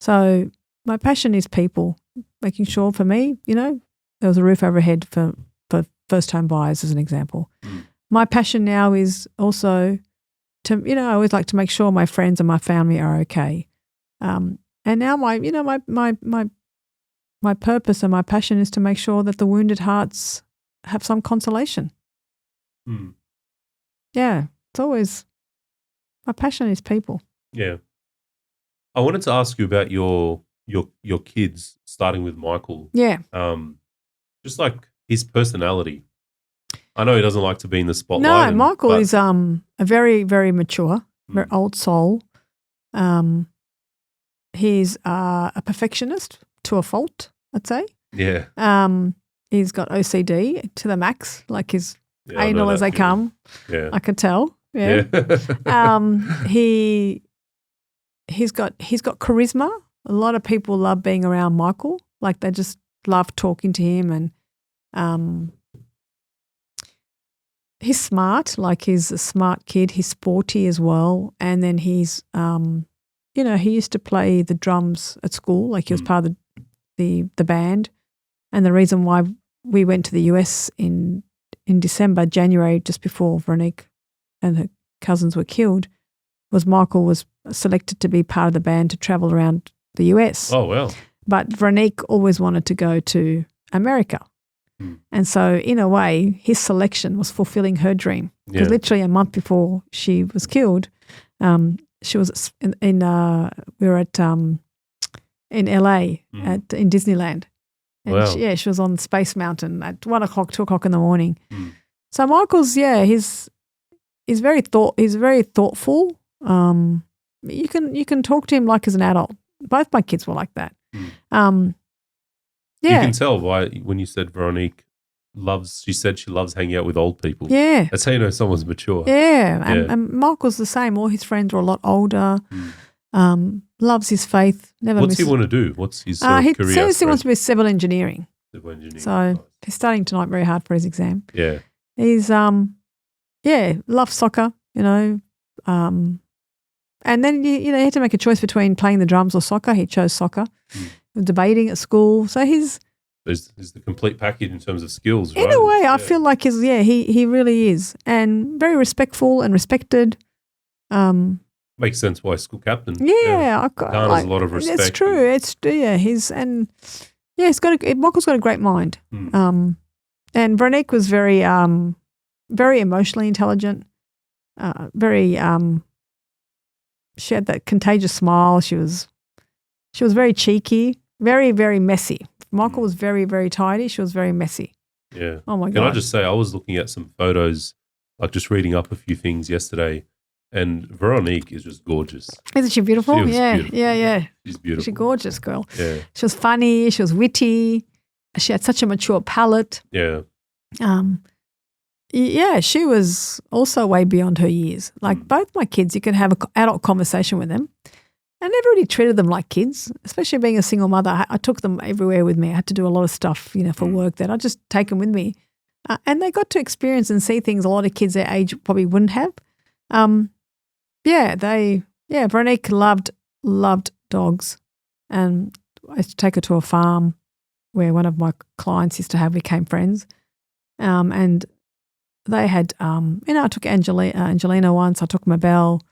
So my passion is people, making sure for me, there was a roof overhead for first home buyers, as an example. My passion now is also to, I always like to make sure my friends and my family are okay. And now my purpose and my passion is to make sure that the wounded hearts have some consolation. Yeah, it's always, my passion is people. Yeah. I wanted to ask you about your kids, starting with Michael. Yeah. Just like his personality. I know he doesn't like to be in the spotlight. No, Michael is a very, very mature, very old soul. He's a perfectionist to a fault, I'd say. Yeah. He's got OCD to the max, like his anal as they come. Yeah. I could tell. Yeah. He's got charisma. A lot of people love being around Michael. Like, they just love talking to him, and he's smart. Like, he's a smart kid. He's sporty as well. And then he's he used to play the drums at school. Like, he was part of the band. And the reason why we went to the US in January, just before Veronique and her cousins were killed, was Michael was selected to be part of the band to travel around the US. Oh, wow. But Veronique always wanted to go to America. And so, in a way, his selection was fulfilling her dream. Because literally a month before she was killed, she was we were at in LA in Disneyland. And she was on Space Mountain at 1 o'clock, 2 o'clock in the morning. So Michael's, he's very thoughtful. You can talk to him like as an adult. Both my kids were like that. You can tell when you said Veronique she said she loves hanging out with old people. Yeah. That's how you know someone's mature. Yeah. And Michael's the same. All his friends are a lot older. Loves his faith. What's he want to do? What's his career? He says he wants to be civil engineering. Civil engineering. So he's studying tonight very hard for his exam. Yeah. He's loves soccer, And then he had to make a choice between playing the drums or soccer. He chose soccer. Debating at school. So he's the complete package in terms of skills, right? In a way, I feel like he really is, and very respectful and respected. Makes sense why school captain. Yeah. Garners a lot of respect. It's true. He's Yeah, Michael's got a great mind. And Veronique was very emotionally intelligent, very she had that contagious smile. She was very cheeky, very, very messy. Michael was very, very tidy. She was very messy. Yeah. Oh, my God. Can I just say, I was looking at some photos, like just reading up a few things yesterday, and Veronique is just gorgeous. Isn't she beautiful? She was beautiful. Yeah. She's beautiful. She's a gorgeous girl. Yeah. She was funny. She was witty. She had such a mature palate. Yeah. Yeah, she was also way beyond her years. Like both my kids, you can have an adult conversation with them. I never really treated them like kids, especially being a single mother. I took them everywhere with me. I had to do a lot of stuff, for work that I just take them with me. And they got to experience and see things a lot of kids their age probably wouldn't have. Veronique loved dogs. And I used to take her to a farm where one of my clients used to have, became friends. And they had, I took Angelina once, I took Mabel,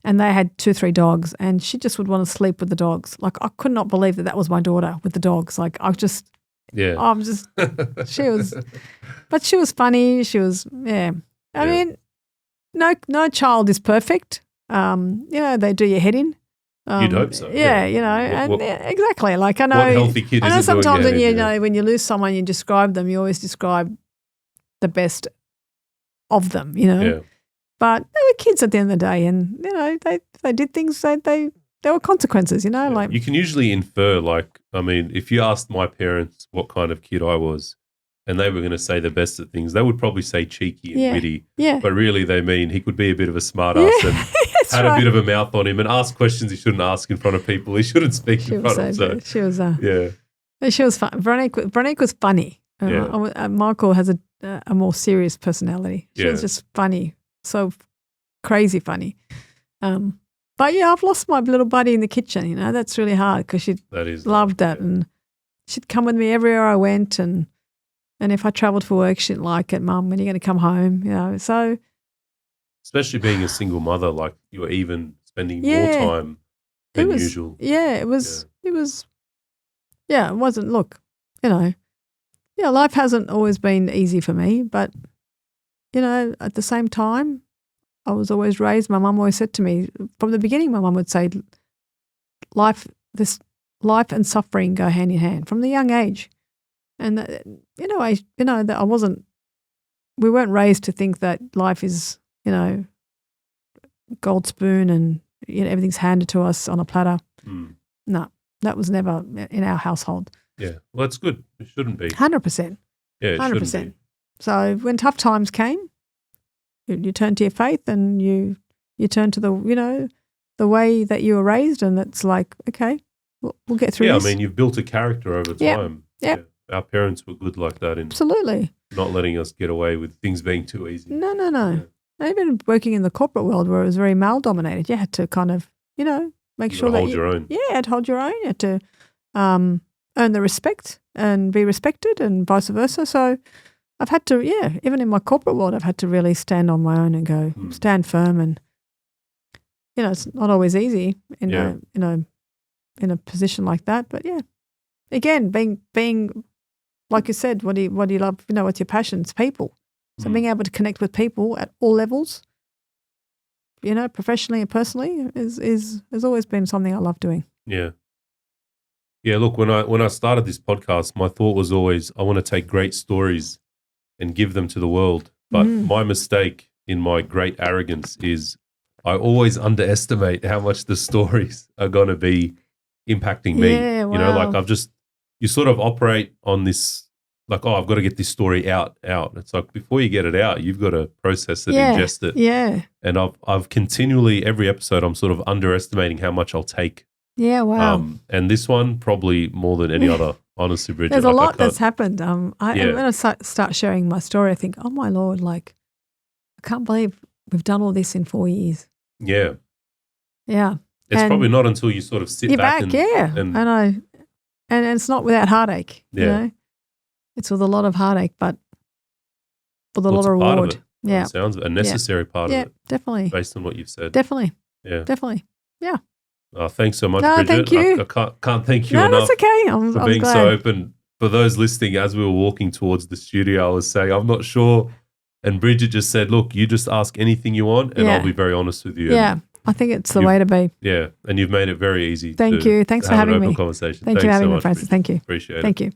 and they had 2-3 dogs, and she just would want to sleep with the dogs. Like, I could not believe that was my daughter with the dogs. Like, she was funny. She was, I mean, no child is perfect. They do your head in. You'd hope so. Exactly. Like, I know. What healthy kid I know isn't sometimes doing when you lose someone, you describe them. You always describe the best of them. Yeah. But they were kids at the end of the day, and they did things. There were consequences. Like you can usually infer. Like, I mean, if you asked my parents what kind of kid I was, and they were going to say the best of things, they would probably say cheeky and witty. Yeah. But really, they mean he could be a bit of a smart ass and had a bit of a mouth on him and ask questions he shouldn't ask in front of people. He shouldn't speak in front of. So she was. She was fun. Veronique was funny. Michael has a more serious personality. She was just funny. So crazy funny. But I've lost my little buddy in the kitchen, that's really hard because she loved that. And she'd come with me everywhere I went. And if I travelled for work, she'd like it, Mum, when are you going to come home? So. Especially being a single mother, like you were even spending more time than usual. Yeah, it was, it wasn't, look, life hasn't always been easy for me, but at the same time, I was always raised. My mum always said to me from the beginning. My mum would say, "Life and suffering go hand in hand from the young age." And that I wasn't. We weren't raised to think that life is gold spoon and everything's handed to us on a platter. No, that was never in our household. Yeah, well, that's good. It shouldn't be. 100%. Yeah, 100%. So when tough times came, you turn to your faith and you turn to the way that you were raised, and it's like, okay, we'll get through this. Yeah, I mean, you've built a character over time. Yeah. Our parents were good like that in absolutely not letting us get away with things being too easy. No. Yeah. Even working in the corporate world where it was very male dominated, you had to kind of, make sure that hold your own. Yeah, you had to hold your own. You had to earn the respect and be respected, and vice versa. So I've had to, even in my corporate world, I've had to really stand on my own and go stand firm. And it's not always easy in a position like that. But again, being like you said, what do you love? What's your passion? It's people. So being able to connect with people at all levels, professionally and personally, has always been something I love doing. Yeah. Yeah. Look, when I started this podcast, my thought was always I want to take great stories and give them to the world. But my mistake in my great arrogance is I always underestimate how much the stories are going to be impacting me. Yeah, wow. Like you sort of operate on this, like, I've got to get this story out. It's like before you get it out, you've got to process it, ingest it. Yeah. And I've continually, every episode, I'm sort of underestimating how much I'll take. Yeah, wow. And this one probably more than any other. Honestly, Bridget. There's a lot that's happened. When I start sharing my story, I think, oh my Lord, like, I can't believe we've done all this in 4 years. Yeah. Yeah. It's probably not until you sort of sit back and and it's not without heartache, It's with a lot of heartache, but with a lot of reward. It sounds a necessary part of it. Definitely. Based on what you've said. Definitely. Yeah. Definitely. Yeah. Thanks so much, No, Bridget. thank you. I can't thank you No, enough that's okay. I'm being glad. so open. For those listening, as we were walking towards the studio, I was saying, I'm not sure. And Bridget just said, look, you just ask anything you want and I'll be very honest with you. Yeah, I think it's the way to be. Yeah, and you've made it very easy. Thank you. Thanks for having me. Conversation. Thanks for having me, Francis. Bridget. Thank you. Appreciate it. Thank you.